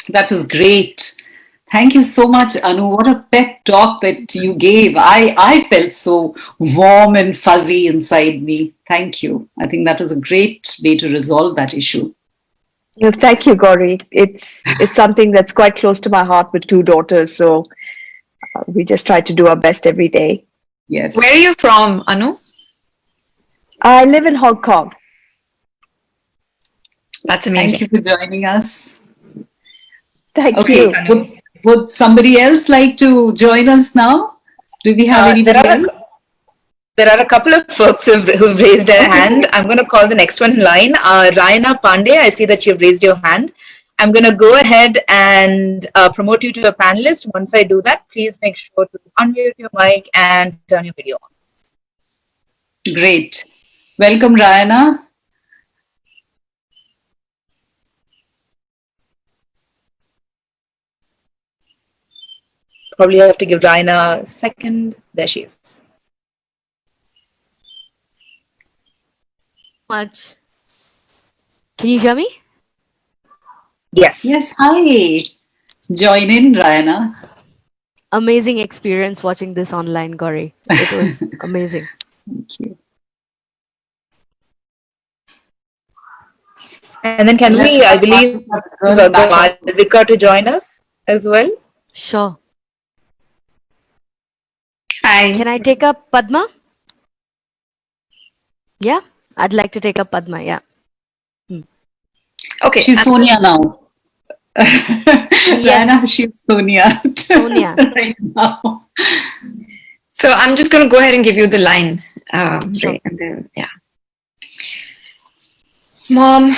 That was great. Thank you so much, Anu. What a pep talk that you gave. I felt so warm and fuzzy inside me. Thank you. I think that was a great way to resolve that issue. No, thank you, Gauri. It's something that's quite close to my heart with two daughters. So we just try to do our best every day. Yes. Where are you from, Anu? I live in Hong Kong. That's amazing. Thank you for joining us. Thank you. Would somebody else like to join us now? Do we have anybody else? There are a couple of folks who've raised their hand. I'm going to call the next one in line. Raina Pandey, I see that you've raised your hand. I'm going to go ahead and promote you to a panelist. Once I do that, please make sure to unmute your mic and turn your video on. Great. Welcome, Raina. Probably have to give Raina a second. There she is. Much. Can you hear me? Yes. Yes, hi. Join in, Raina. Amazing experience watching this online, Gauri. It was amazing. Thank you. And then can we, I believe, Malvika to join us as well? Sure. Hi. Can I take up Padma? Yeah, I'd like to take up Padma. Yeah. Okay. She's Sonia now. Yes. Raina, she's Sonia. Sonia. Right now. So I'm just going to go ahead and give you the line. Sure. Right, and then, yeah. Mom,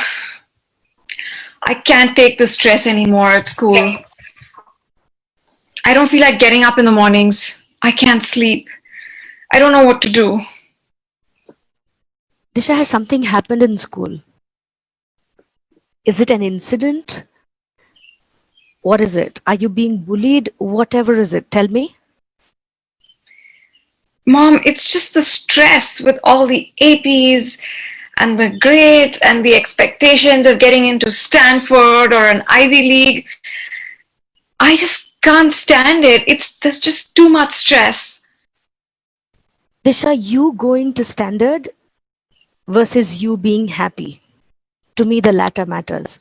I can't take the stress anymore at school. I don't feel like getting up in the mornings. I can't sleep. I don't know what to do. Disha, has something happened in school? Is it an incident? What is it? Are you being bullied? Whatever is it? Tell me. Mom, it's just the stress with all the APs and the grades and the expectations of getting into Stanford or an Ivy League. I just can't stand it. There's just too much stress. Disha, you going to standard versus you being happy. To me, the latter matters.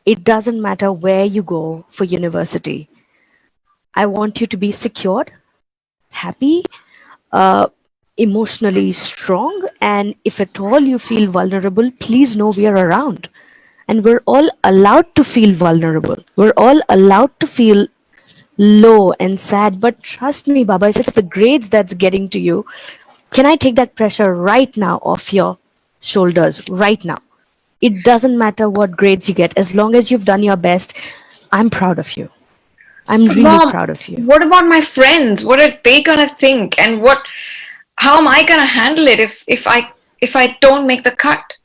It doesn't matter where you go for university. I want you to be secured, happy, emotionally strong, and if at all you feel vulnerable, please know we are around. And we're all allowed to feel vulnerable. We're all allowed to feel low and sad. But trust me, Baba, if it's the grades that's getting to you, can I take that pressure right now off your shoulders, right now? It doesn't matter what grades you get. As long as you've done your best, I'm proud of you. I'm really Mom, proud of you. What about my friends? What are they gonna think? And how am I gonna handle it if I don't make the cut?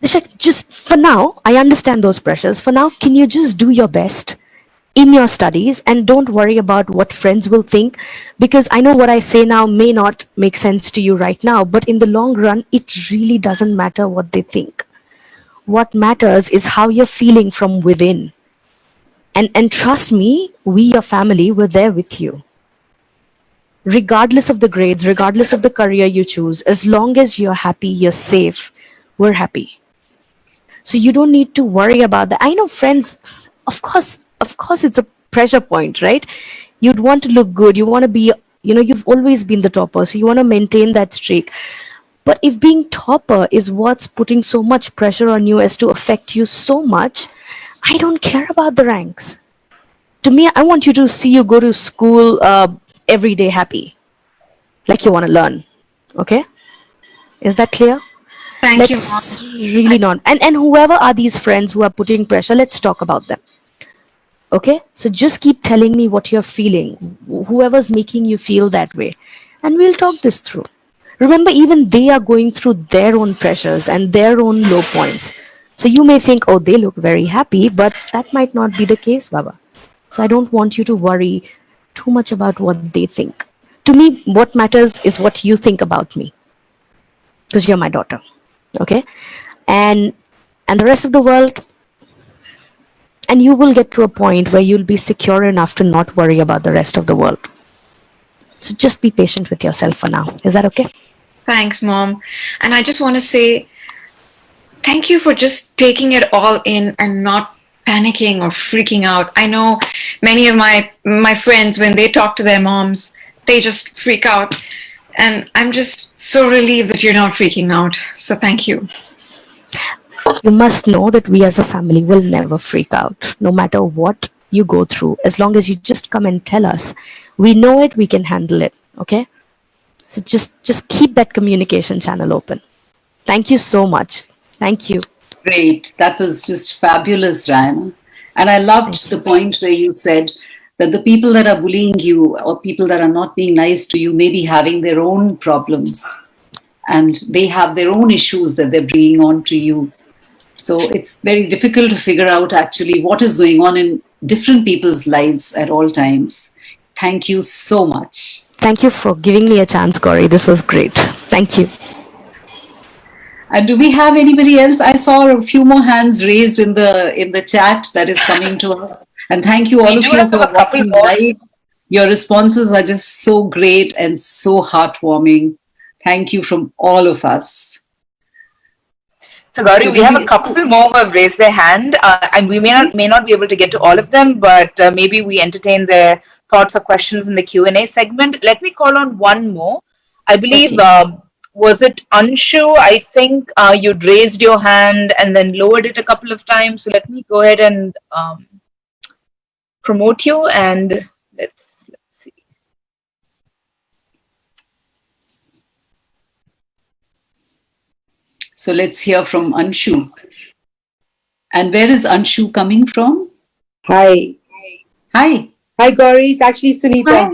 Disha, just for now, I understand those pressures. For now, can you just do your best in your studies and don't worry about what friends will think? Because I know what I say now may not make sense to you right now, but in the long run, it really doesn't matter what they think. What matters is how you're feeling from within. And trust me, we, your family, we're there with you. Regardless of the grades, regardless of the career you choose, as long as you're happy, you're safe, we're happy. So you don't need to worry about that. I know friends, of course, it's a pressure point, right? You'd want to look good. You want to be, you've always been the topper. So you want to maintain that streak. But if being topper is what's putting so much pressure on you as to affect you so much, I don't care about the ranks. To me, I want you to see you go to school every day happy, like you want to learn. Okay? Is that clear? Thank you, Let's Mom. really not. And whoever are these friends who are putting pressure, let's talk about them. Okay? So just keep telling me what you're feeling, whoever's making you feel that way, and we'll talk this through. Remember, even they are going through their own pressures and their own low points. So So you may think, oh, they look very happy, but that might not be the case, Baba. So I don't want you to worry too much about what they think. To me, what matters is what you think about me, because you're my daughter. Okay? And the rest of the world, and you will get to a point where you'll be secure enough to not worry about the rest of the world. So just be patient with yourself for now. Is that okay? Thanks, Mom. And I just want to say thank you for just taking it all in and not panicking or freaking out. I know many of my friends, when they talk to their moms, they just freak out. And I'm just so relieved that you're not freaking out. So thank you. You must know that we as a family will never freak out, no matter what you go through. As long as you just come and tell us, we know it, we can handle it. Okay? So just keep that communication channel open. Thank you so much. Thank you. Great. That was just fabulous, Ryan. And I loved the point where you said that the people that are bullying you or people that are not being nice to you may be having their own problems and they have their own issues that they're bringing on to you. So it's very difficult to figure out actually what is going on in different people's lives at all times. Thank you so much. Thank you for giving me a chance, Gauri. This was great. Thank you. And do we have anybody else? I saw a few more hands raised in the chat that is coming to us. And thank you all of you for watching live. Your responses are just so great and so heartwarming. Thank you from all of us. So Gauri, we have a couple more who have raised their hand, and we may not be able to get to all of them, but maybe we entertain their thoughts or questions in the Q&A segment. Let me call on one more. I believe, was it Anshu? I think you'd raised your hand and then lowered it a couple of times. So let me go ahead and promote you, and let's see. So let's hear from Anshu. And where is Anshu coming from? Hi. Hi. Hi, Gauri. It's actually Sunita.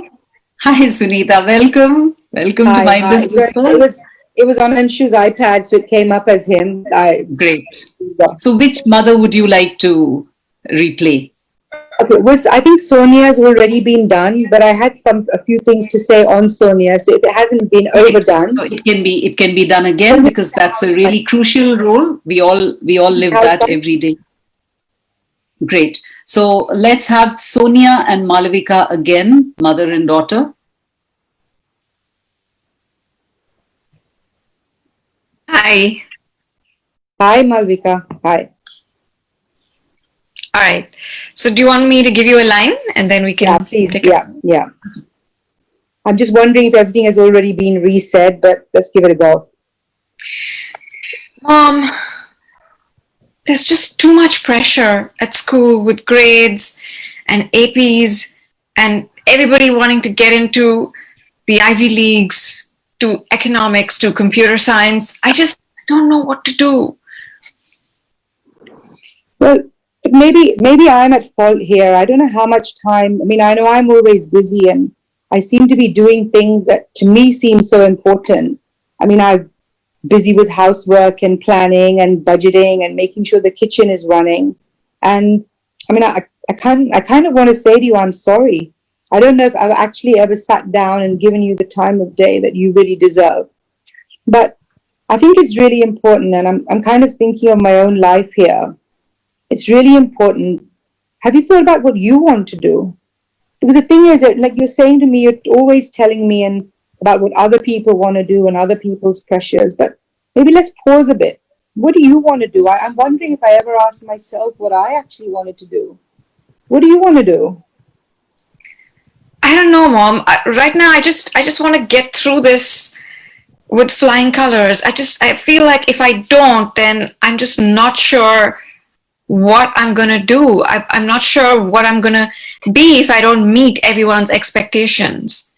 Hi, Sunita. Welcome. Welcome to Mindless Whispers. It was on Anshu's iPad, so it came up as him. Great. So which mother would you like to replay? Okay, I think Sonia's already been done, but I had a few things to say on Sonia, so if it hasn't been overdone. So it can be done again because that's a really crucial role. We all live that every day. Great. So let's have Sonia and Malavika again, mother and daughter. Hi. Hi, Malavika. Hi. All right. So do you want me to give you a line and then we can... Yeah, please. Yeah. I'm just wondering if everything has already been resaid, but let's give it a go. Mom, there's just too much pressure at school with grades and APs and everybody wanting to get into the Ivy Leagues, to economics, to computer science. I just don't know what to do. Well, maybe I'm at fault here. I don't know how much time. I mean, I know I'm always busy and I seem to be doing things that to me seem so important. I mean, I'm busy with housework and planning and budgeting and making sure the kitchen is running. And I mean, I kind of want to say to you, I'm sorry. I don't know if I've actually ever sat down and given you the time of day that you really deserve. But I think it's really important, and I'm kind of thinking of my own life here. It's really important. Have you thought about what you want to do? Because the thing is that, like you're saying to me, you're always telling me about what other people want to do and other people's pressures. But maybe let's pause a bit. What do you want to do? I'm wondering if I ever asked myself what I actually wanted to do. What do you want to do? I don't know, Mom. Right now, I just want to get through this with flying colors. I feel like if I don't, then I'm just not sure what I'm going to do. I'm not sure what I'm going to be if I don't meet everyone's expectations.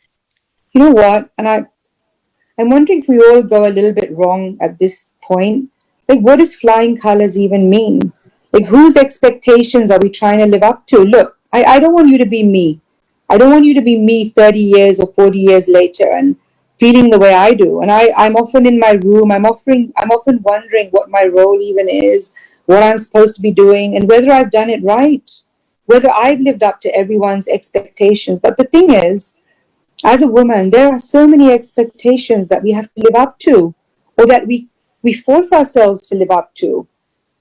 You know what? And I'm wondering if we all go a little bit wrong at this point. Like, what does flying colors even mean? Like, whose expectations are we trying to live up to? Look, I don't want you to be me. I don't want you to be me 30 years or 40 years later and feeling the way I do. And I'm often in my room. I'm often wondering what my role even is, what I'm supposed to be doing, and whether I've done it right, whether I've lived up to everyone's expectations. But the thing is, as a woman, there are so many expectations that we have to live up to, or that we force ourselves to live up to.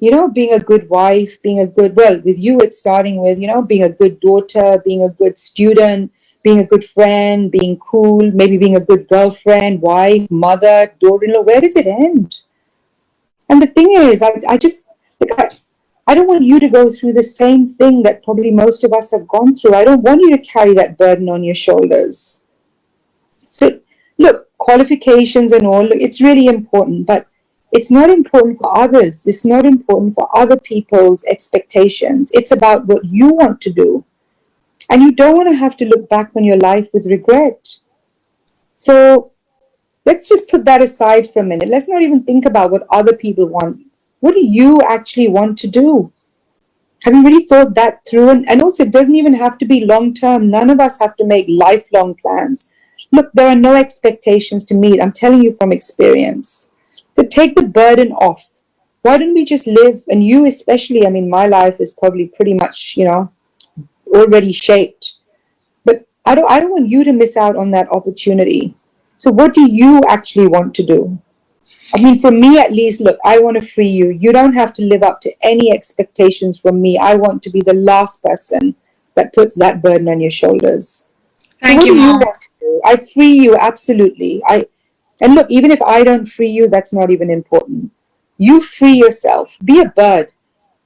You know, being a good wife, being a good, well, with you, it's starting with, you know, being a good daughter, being a good student, being a good friend, being cool, maybe being a good girlfriend, wife, mother, daughter-in-law. Where does it end? And the thing is, I just, like, I don't want you to go through the same thing that probably most of us have gone through. I don't want you to carry that burden on your shoulders. So, look, qualifications and all, it's really important, but it's not important for others. It's not important for other people's expectations. It's about what you want to do. And you don't want to have to look back on your life with regret. So let's just put that aside for a minute. Let's not even think about what other people want. What do you actually want to do? Have you really thought that through? And also, it doesn't even have to be long term. None of us have to make lifelong plans. Look, there are no expectations to meet. I'm telling you from experience. So take the burden off. Why don't we just live? And you especially, I mean, my life is probably pretty much, you know, already shaped. But I don't want you to miss out on that opportunity. So what do you actually want to do? I mean, for me at least, look, I want to free you. You don't have to live up to any expectations from me. I want to be the last person that puts that burden on your shoulders. Thank So you, Mom. I free you, absolutely. And look, even if I don't free you, that's not even important. You free yourself. Be a bird.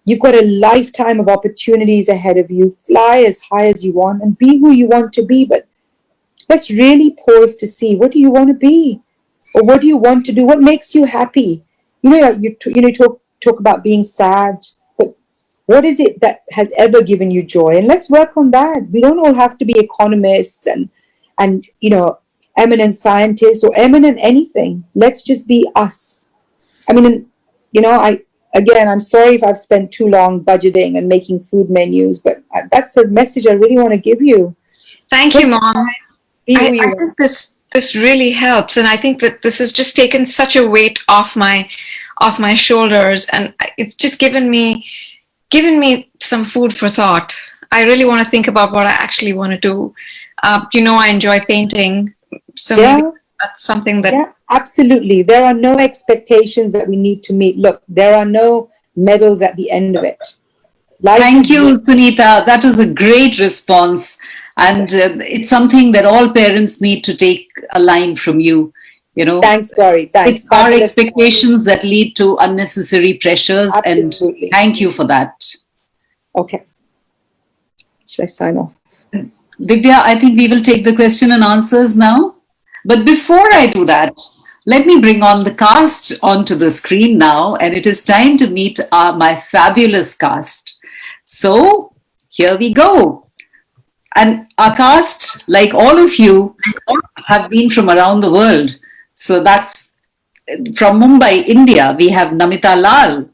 You've got a lifetime of opportunities ahead of you. Fly as high as you want and be who you want to be. But let's really pause to see, what do you want to be? Or what do you want to do? What makes you happy? You know, you talk about being sad, but what is it that has ever given you joy? And let's work on that. We don't all have to be economists and you know, eminent scientists or eminent anything. Let's just be us. I mean, you know, I'm sorry if I've spent too long budgeting and making food menus, but that's the message I really want to give you. Thank you, Mom. I think this really helps, and I think that this has just taken such a weight off my shoulders, and it's just given me some food for thought. I really want to think about what I actually want to do. You know, I enjoy painting, so maybe that's something that... Yeah, absolutely. There are no expectations that we need to meet. Look, there are no medals at the end of it. Thank you, Sunita. That was a great response. And it's something that all parents need to take a line from you. You know, thanks, Gauri. Thanks. It's our expectations that lead to unnecessary pressures. Absolutely. And thank you for that. Okay. Should I sign off? Divya, I think we will take the question and answers now. But before I do that, let me bring on the cast onto the screen now. And it is time to meet my fabulous cast. So here we go. And our cast, like all of you, have been from around the world. So that's from Mumbai, India. We have Namita Lal.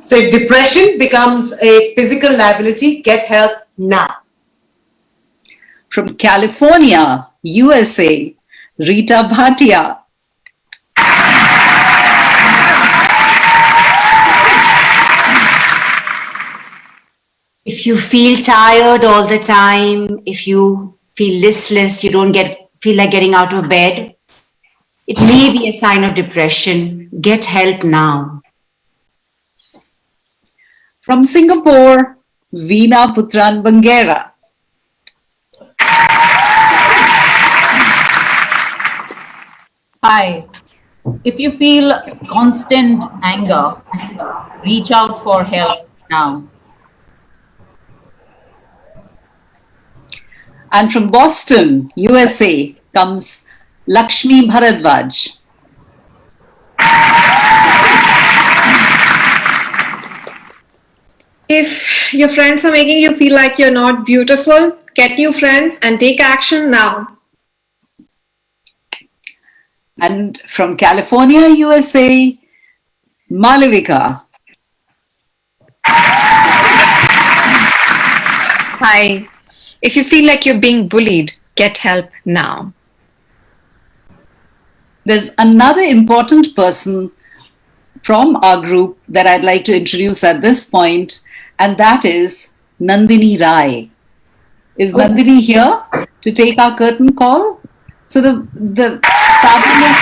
So if depression becomes a physical liability, get help now. From California, USA, Rita Bhatia. If you feel tired all the time, if you feel listless, you don't feel like getting out of bed, it may be a sign of depression. Get help now. From Singapore, Veena Putran Bangera. Hi. If you feel constant anger, reach out for help now. And from Boston, USA, comes Lakshmi Bharadwaj. If your friends are making you feel like you're not beautiful, get new friends and take action now. And from California, USA, Malavika. Hi. If you feel like you're being bullied, Get help now. There's another important person from our group that I'd like to introduce at this point, and that is Nandini Rai. Is Nandini here to take our curtain call? So the fabulous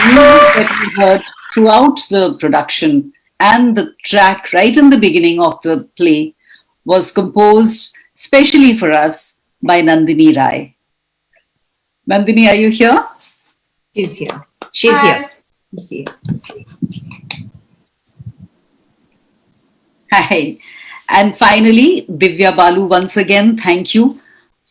music that we heard throughout the production and the track right in the beginning of the play was composed specially for us by Nandini Rai. Nandini, are you here? She's here. She's here. She's here. Hi. And finally, Divya Balu, once again, thank you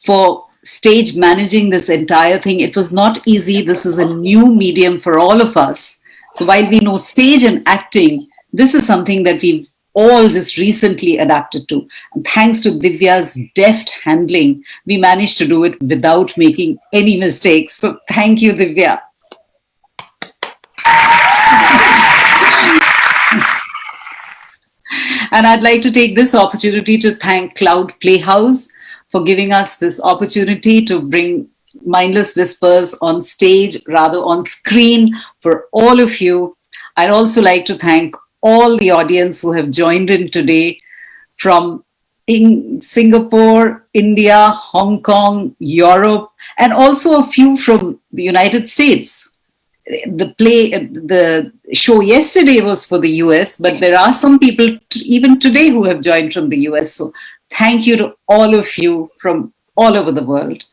for stage managing this entire thing. It was not easy. This is a new medium for all of us. So while we know stage and acting, this is something that we've all just recently adapted to. And thanks to Divya's deft handling, we managed to do it without making any mistakes. So thank you, Divya. And I'd like to take this opportunity to thank Cloud Playhouse for giving us this opportunity to bring Mindless Whispers on stage, rather on screen for all of you. I'd also like to thank all the audience who have joined in today from Singapore, India, Hong Kong, Europe, and also a few from the United States. The show yesterday was for the US, but there are some people even today who have joined from the US. So thank you to all of you from all over the world.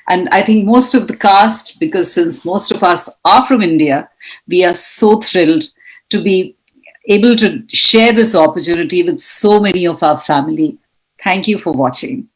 And I think most of the cast, because since most of us are from India, we are so thrilled to be able to share this opportunity with so many of our family. Thank you for watching.